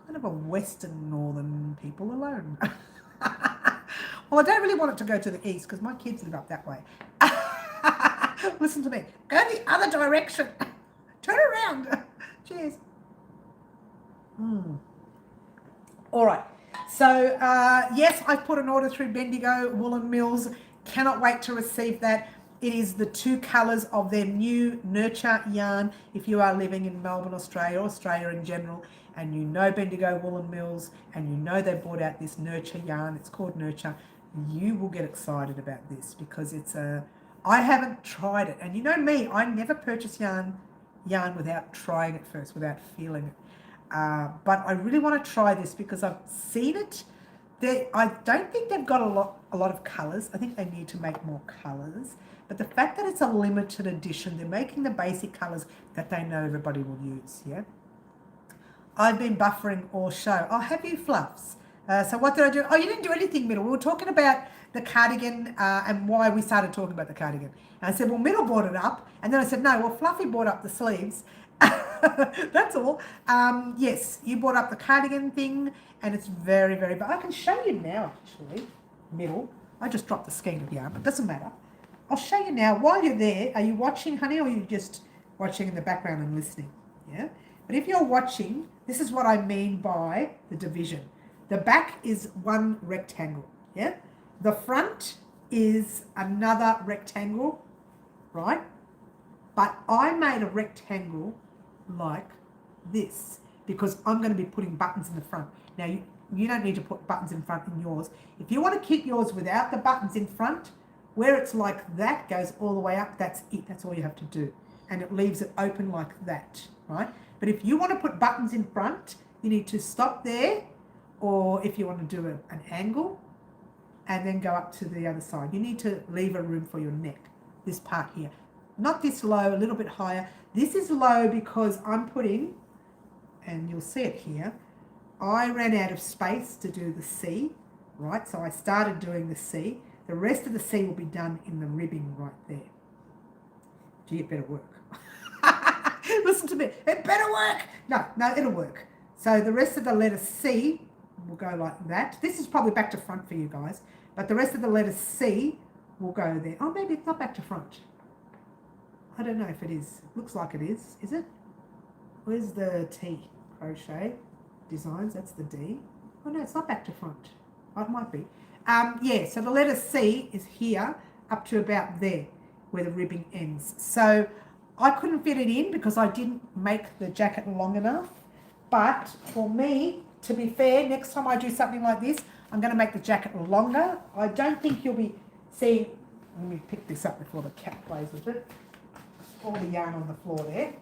kind of a western northern people alone. Well, I don't really want it to go to the east because my kids live up that way. Listen to me. Go the other direction. Turn around. Cheers. All right. So, yes, I've put an order through Bendigo Woolen Mills. Cannot wait to receive that. It is the 2 colours of their new Nurture yarn. If you are living in Melbourne, Australia, or Australia in general, and you know Bendigo Woolen Mills, and you know they brought out this Nurture yarn, it's called Nurture, you will get excited about this because it's a... I haven't tried it. And you know me, I never purchase yarn without trying it first, without feeling it. But I really want to try this because I've seen it. I don't think they've got a lot of colours. I think they need to make more colours. But the fact that it's a limited edition, they're making the basic colours that they know everybody will use, yeah? I've been buffering all show. Oh, have you, Fluffs? So what did I do? Oh, you didn't do anything, Middle. We were talking about the cardigan and why we started talking about the cardigan. And I said, well, Middle brought it up. And then I said, no, well, Fluffy brought up the sleeves. That's all. Yes, you brought up the cardigan thing, and it's very, very, but I can show you now, actually, Middle. I just dropped the skein of yarn, but it doesn't matter. I'll show you now. While you're there, are you watching, honey, or are you just watching in the background and listening? Yeah. But if you're watching, this is what I mean by the division. The back is one rectangle, yeah? The front is another rectangle, right? But I made a rectangle like this because I'm going to be putting buttons in the front. Now, you don't need to put buttons in front in yours. If you want to keep yours without the buttons in front, where it's like that, goes all the way up, that's it. That's all you have to do. And it leaves it open like that, right? But if you want to put buttons in front, you need to stop there, or if you want to do an angle and then go up to the other side. You need to leave a room for your neck, this part here. Not this low, a little bit higher. This is low because I'm putting, and you'll see it here, I ran out of space to do the C, right? So I started doing the C. The rest of the C will be done in the ribbing right there. Gee, it better work. Listen to me, it better work. No, it'll work. So the rest of the letter C will go like that. This is probably back to front for you guys, but the rest of the letter C will go there. Oh, maybe it's not back to front. I don't know if it is. Looks like it is. Is it? Where's the T? Crochet Designs. That's the D. Oh no, it's not back to front. Oh, it might be. Yeah. So the letter C is here up to about there, where the ribbing ends. So I couldn't fit it in because I didn't make the jacket long enough. But for me, to be fair, next time I do something like this, I'm going to make the jacket longer. I don't think you'll be seeing. Let me pick this up before the cat plays with it. All the yarn on the floor there.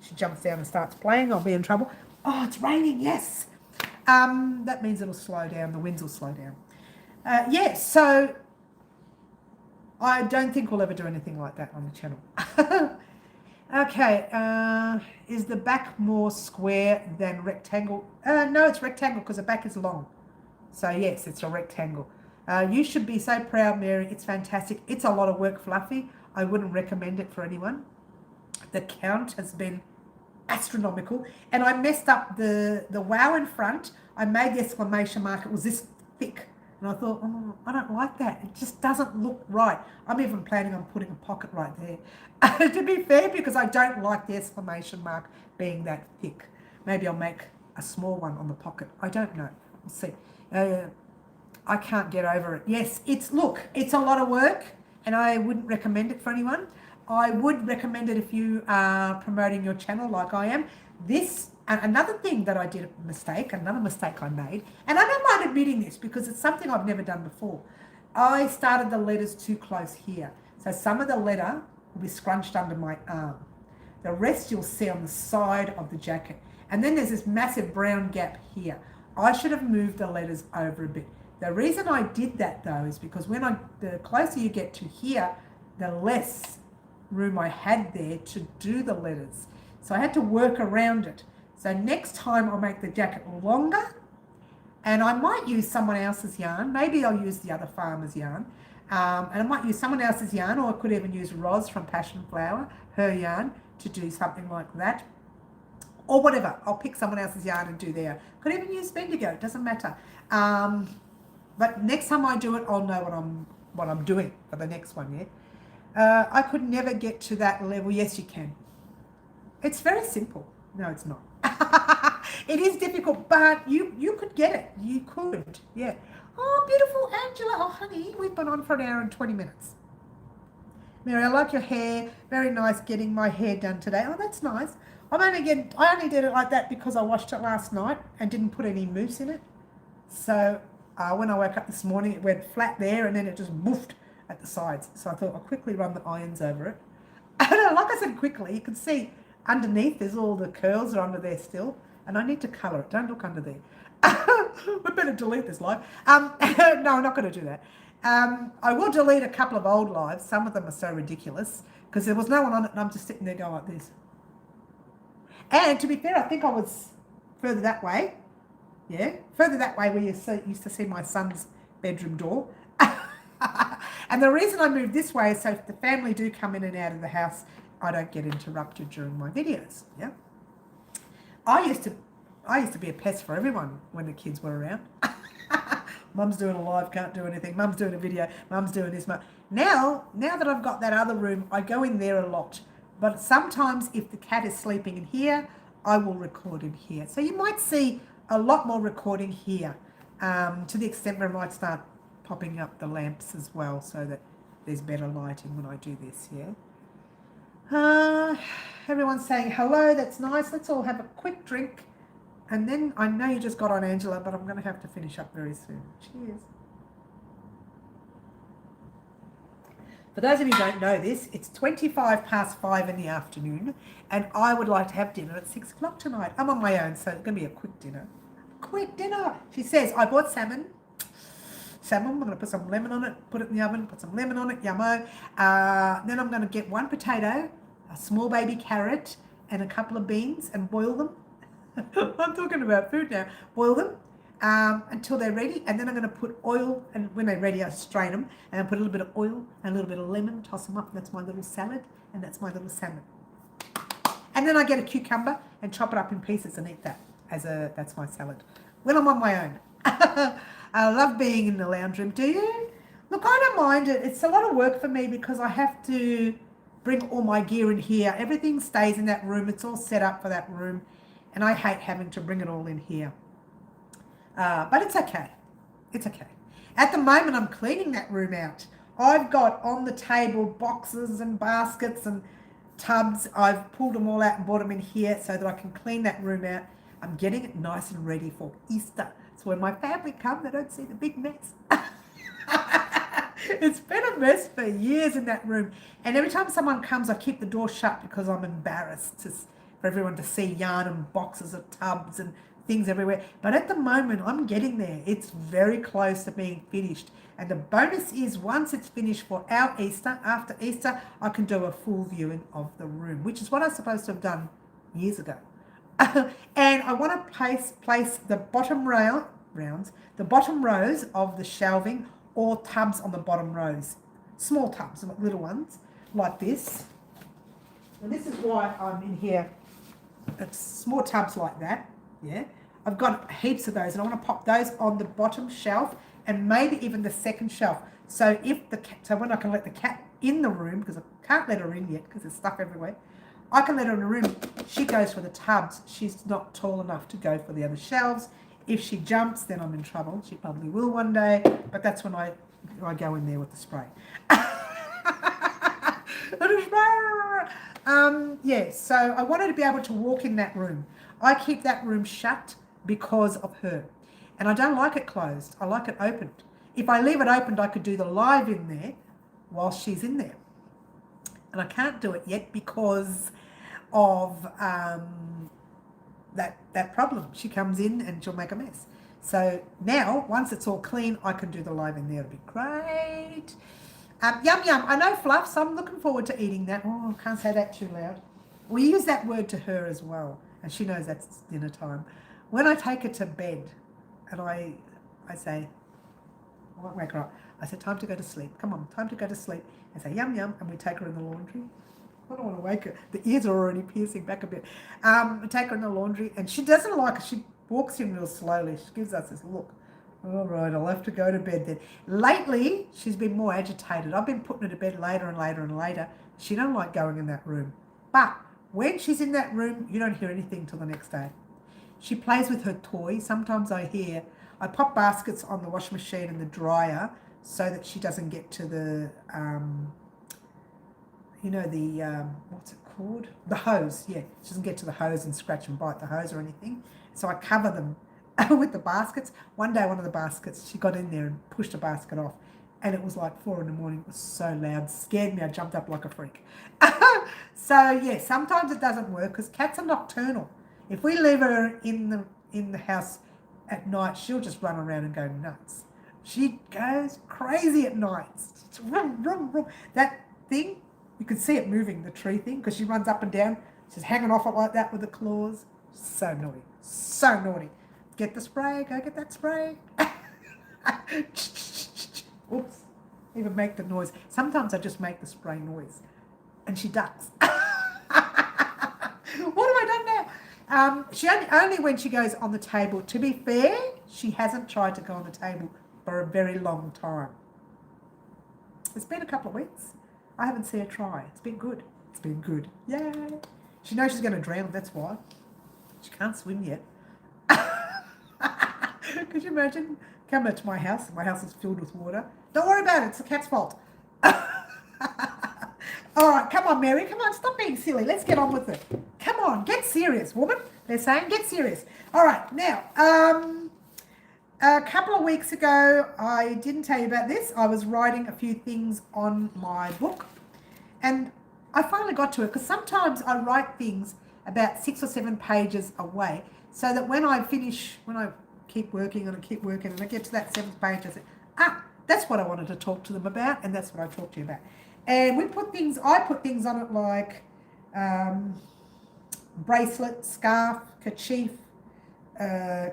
She jumps down and starts playing, I'll be in trouble. Oh, it's raining, yes. That means it'll slow down, the winds will slow down. Yeah, so I don't think we'll ever do anything like that on the channel. Okay, is the back more square than rectangle? No, it's rectangle because the back is long. So yes, it's a rectangle. You should be so proud, Mary. It's fantastic. It's a lot of work, Fluffy. I wouldn't recommend it for anyone. The count has been astronomical, and I messed up the wow in front. I made the exclamation mark. It was this thick, and I thought, oh, I don't like that. It just doesn't look right. I'm even planning on putting a pocket right there. To be fair, because I don't like the exclamation mark being that thick. Maybe I'll make a small one on the pocket. I don't know. We'll see. I can't get over it. Yes, it's a lot of work, and I wouldn't recommend it for anyone. I would recommend it if you are promoting your channel like I am. Another thing that I did a mistake, another mistake I made, and I don't mind admitting this because it's something I've never done before. I started the letters too close here. So some of the letter will be scrunched under my arm. The rest you'll see on the side of the jacket. And then there's this massive brown gap here. I should have moved the letters over a bit. The reason I did that though is because the closer you get to here, the less room I had there to do the letters. So I had to work around it. So next time I'll make the jacket longer, and I might use someone else's yarn. Maybe I'll use the other farmer's yarn. And I might use someone else's yarn, or I could even use Roz from Passion Flower, her yarn, to do something like that. Or whatever. I'll pick someone else's yarn and do their. Could even use Bendigo, it doesn't matter. But next time I do it, I'll know what I'm doing for the next one, yeah? I could never get to that level. Yes, you can. It's very simple. No, it's not. It is difficult, but you could get it. You could, yeah. Oh, beautiful Angela. Oh, honey, we've been on for an hour and 20 minutes. Mary, I like your hair. Very nice getting my hair done today. Oh, that's nice. I only did it like that because I washed it last night and didn't put any mousse in it. So when I woke up this morning, it went flat there and then it just woofed at the sides. So I thought I'll quickly run the irons over it. Like I said, quickly, you can see underneath there's all the curls are under there still. And I need to colour it. Don't look under there. We better delete this live. No, I'm not going to do that. I will delete a couple of old lives. Some of them are so ridiculous because there was no one on it and I'm just sitting there going like this. And to be fair, I think I was further that way. Yeah, further that way where you used to see my son's bedroom door. And the reason I moved this way is so if the family do come in and out of the house, I don't get interrupted during my videos. Yeah, I used to be a pest for everyone when the kids were around. Mum's doing a live, can't do anything. Mum's doing a video. Mum's doing this. Now that I've got that other room, I go in there a lot. But sometimes if the cat is sleeping in here, I will record in here. So you might see a lot more recording here, to the extent where I might start popping up the lamps as well so that there's better lighting when I do this, yeah. Everyone's saying hello, that's nice. Let's all have a quick drink. And then I know you just got on, Angela, but I'm going to have to finish up very soon. Cheers. For those of you who don't know this, it's 5:25 in the afternoon, and I would like to have dinner at 6 o'clock tonight. I'm on my own, so it's going to be a quick dinner. Quick dinner. She says, I bought salmon. I'm going to put some lemon on it, put it in the oven, put some lemon on it, yummo. Then I'm going to get one potato, a small baby carrot, and a couple of beans and boil them. I'm talking about food now. Boil them until they're ready, and then I'm going to put oil, and when they're ready I strain them, and I put a little bit of oil and a little bit of lemon, toss them up. That's my little salad, and that's my little salmon. And then I get a cucumber and chop it up in pieces and eat that that's my salad when I'm on my own. I love being in the lounge room. Do you? Look, I don't mind it. It's a lot of work for me because I have to bring all my gear in here. Everything stays in that room. It's all set up for that room. And I hate having to bring it all in here. But it's okay. It's okay. At the moment, I'm cleaning that room out. I've got on the table boxes and baskets and tubs. I've pulled them all out and brought them in here so that I can clean that room out. I'm getting it nice and ready for Easter. So when my family come, they don't see the big mess. It's been a mess for years in that room. And every time someone comes, I keep the door shut because I'm embarrassed for everyone to see yarn and boxes of tubs and things everywhere. But at the moment, I'm getting there. It's very close to being finished. And the bonus is once it's finished for our Easter, after Easter, I can do a full viewing of the room, which is what I was supposed to have done years ago. And I want to place the bottom the bottom rows of the shelving or tubs on the bottom rows. Small tubs, little ones, like this. And this is why I'm in here. It's small tubs like that, yeah. I've got heaps of those, and I want to pop those on the bottom shelf and maybe even the second shelf. So when I can let the cat in the room, because I can't let her in yet because there's stuff everywhere, I can let her in the room. She goes for the tubs. She's not tall enough to go for the other shelves. If she jumps, then I'm in trouble. She probably will one day, but that's when I go in there with the spray. Yeah, so I wanted to be able to walk in that room. I keep that room shut because of her. And I don't like it closed. I like it opened. If I leave it opened, I could do the live in there while she's in there. And I can't do it yet because of that problem. She comes in and she'll make a mess. So now, once it's all clean, I can do the live in there. It'll be great. Yum yum. I know Fluff, so I'm looking forward to eating that. Oh, I can't say that too loud. We use that word to her as well, and she knows that's dinner time. When I take her to bed, and I say, I won't wake her up. I say, time to go to sleep. Come on, time to go to sleep. I say, yum yum, and we take her in the laundry. I don't want to wake her. The ears are already piercing back a bit. We take her in the laundry, and she doesn't like it. She walks in real slowly. She gives us this look. All right, I'll have to go to bed then. Lately, she's been more agitated. I've been putting her to bed later and later and later. She don't like going in that room. But when she's in that room, you don't hear anything till the next day. She plays with her toys. Sometimes I pop baskets on the washing machine and the dryer so that she doesn't get to the, what's it called? The hose, yeah. She doesn't get to the hose and scratch and bite the hose or anything. So I cover them with the baskets. One day, one of the baskets, she got in there and pushed a basket off. And it was like 4 a.m. It was so loud. Scared me. I jumped up like a freak. So, yeah, sometimes it doesn't work because cats are nocturnal. If we leave her in the house at night, she'll just run around and go nuts. She goes crazy at night. Vroom, vroom, vroom. That thing, you can see it moving, the tree thing, because she runs up and down. She's hanging off it like that with the claws. So naughty. So naughty. Get the spray. Go get that spray. Oops. Even make the noise. Sometimes I just make the spray noise. And she ducks. What have I done now? She only when she goes on the table. To be fair, she hasn't tried to go on the table for a very long time. It's been a couple of weeks. I haven't seen her try. It's been good. It's been good. Yay. She knows she's going to drown, that's why. She can't swim yet. Could you imagine coming to my house? My house is filled with water. Don't worry about it. It's the cat's fault. All right, come on, Mary. Come on, stop being silly. Let's get on with it. Come on, get serious, woman. They're saying get serious. All right, now, a couple of weeks ago, I didn't tell you about this. I was writing a few things on my book, and I finally got to it because sometimes I write things about 6 or 7 pages away, so that when I finish, when I keep working and I keep working and I get to that 7th page, I say, that's what I wanted to talk to them about, and that's what I talked to you about. And I put things on it like bracelet, scarf, kerchief,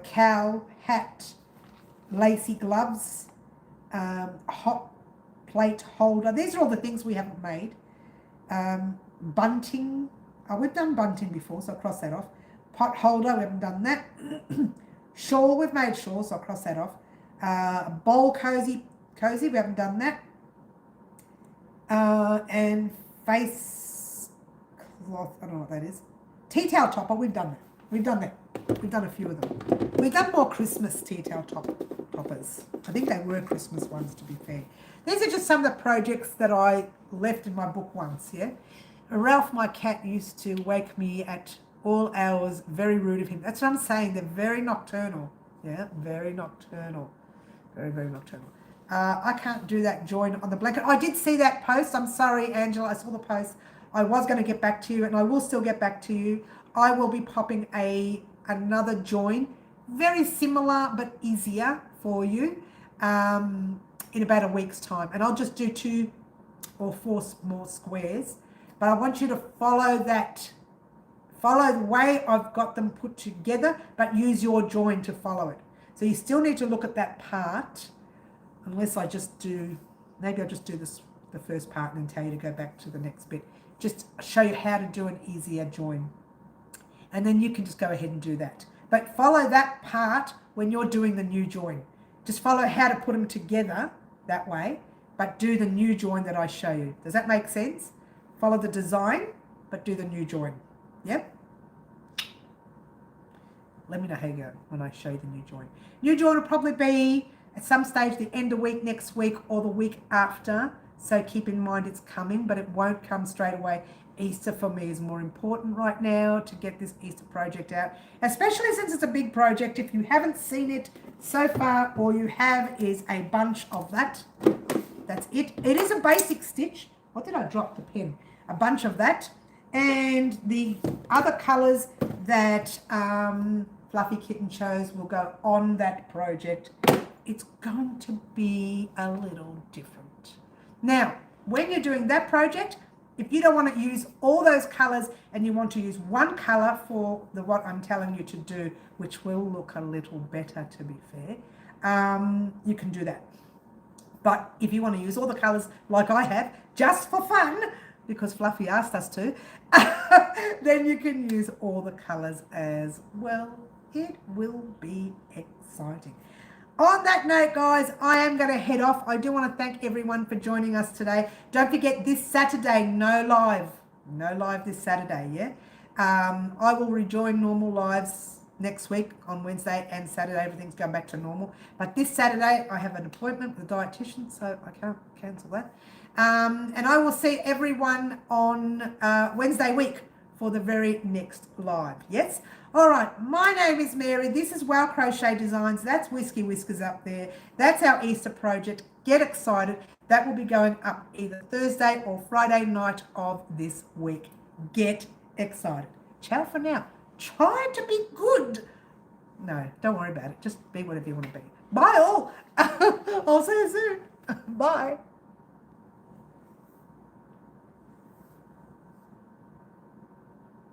cowl, hat, lacy gloves, hot plate holder. These are all the things we haven't made. Bunting. We've done bunting before, so I'll cross that off. Pot holder, we haven't done that. Shawl, we've made shawl, so I'll cross that off. Bowl cozy, we haven't done that. And face cloth, I don't know what that is. Tea towel topper, we've done that. We've done a few of them. We've done more Christmas tea towel toppers. I think they were Christmas ones, to be fair. These are just some of the projects that I left in my book once, yeah? Ralph, my cat, used to wake me at all hours. Very rude of him. That's what I'm saying. They're very nocturnal. Yeah, very nocturnal. Very, very nocturnal. I can't do that join on the blanket. I did see that post. I'm sorry, Angela. I saw the post. I was going to get back to you, and I will still get back to you. I will be popping another join, very similar but easier for you, in about a week's time. And I'll just do 2 or 4 more squares. But I want you to follow the way I've got them put together, but use your join to follow it. So you still need to look at that part, unless I just do, maybe I'll just do the first part and then tell you to go back to the next bit. Just show you how to do an easier join. And then you can just go ahead and do that. But follow that part when you're doing the new join. Just follow how to put them together that way, but do the new join that I show you. Does that make sense? Follow the design, but do the new join. Yep? Let me know how you go when I show you the new join. New join will probably be at some stage the end of week, next week, or the week after. So keep in mind it's coming, but it won't come straight away. Easter for me is more important right now to get this Easter project out, especially since it's a big project. If you haven't seen it so far, all you have is a bunch of that. That's it. It is a basic stitch. What did I drop the pen? A bunch of that. And the other colours that Fluffy Kitten chose will go on that project. It's going to be a little different. Now, when you're doing that project, if you don't want to use all those colours and you want to use one colour for what I'm telling you to do, which will look a little better, to be fair, you can do that. But if you want to use all the colours like I have, just for fun, because Fluffy asked us to, then you can use all the colours as well. It will be exciting. On that note, guys, I am going to head off. I do want to thank everyone for joining us today. Don't forget, this Saturday, no live. No live this Saturday, yeah? I will rejoin normal lives next week on Wednesday and Saturday. Everything's going back to normal. But this Saturday, I have an appointment with a dietitian, so I can't cancel that. And I will see everyone on Wednesday week for the very next live. Yes? All right. My name is Mary. This is Wow Crochet Designs. That's Whiskey Whiskers up there. That's our Easter project. Get excited. That will be going up either Thursday or Friday night of this week. Get excited. Ciao for now. Try to be good. No, don't worry about it. Just be whatever you want to be. Bye all. I'll see you soon. Bye.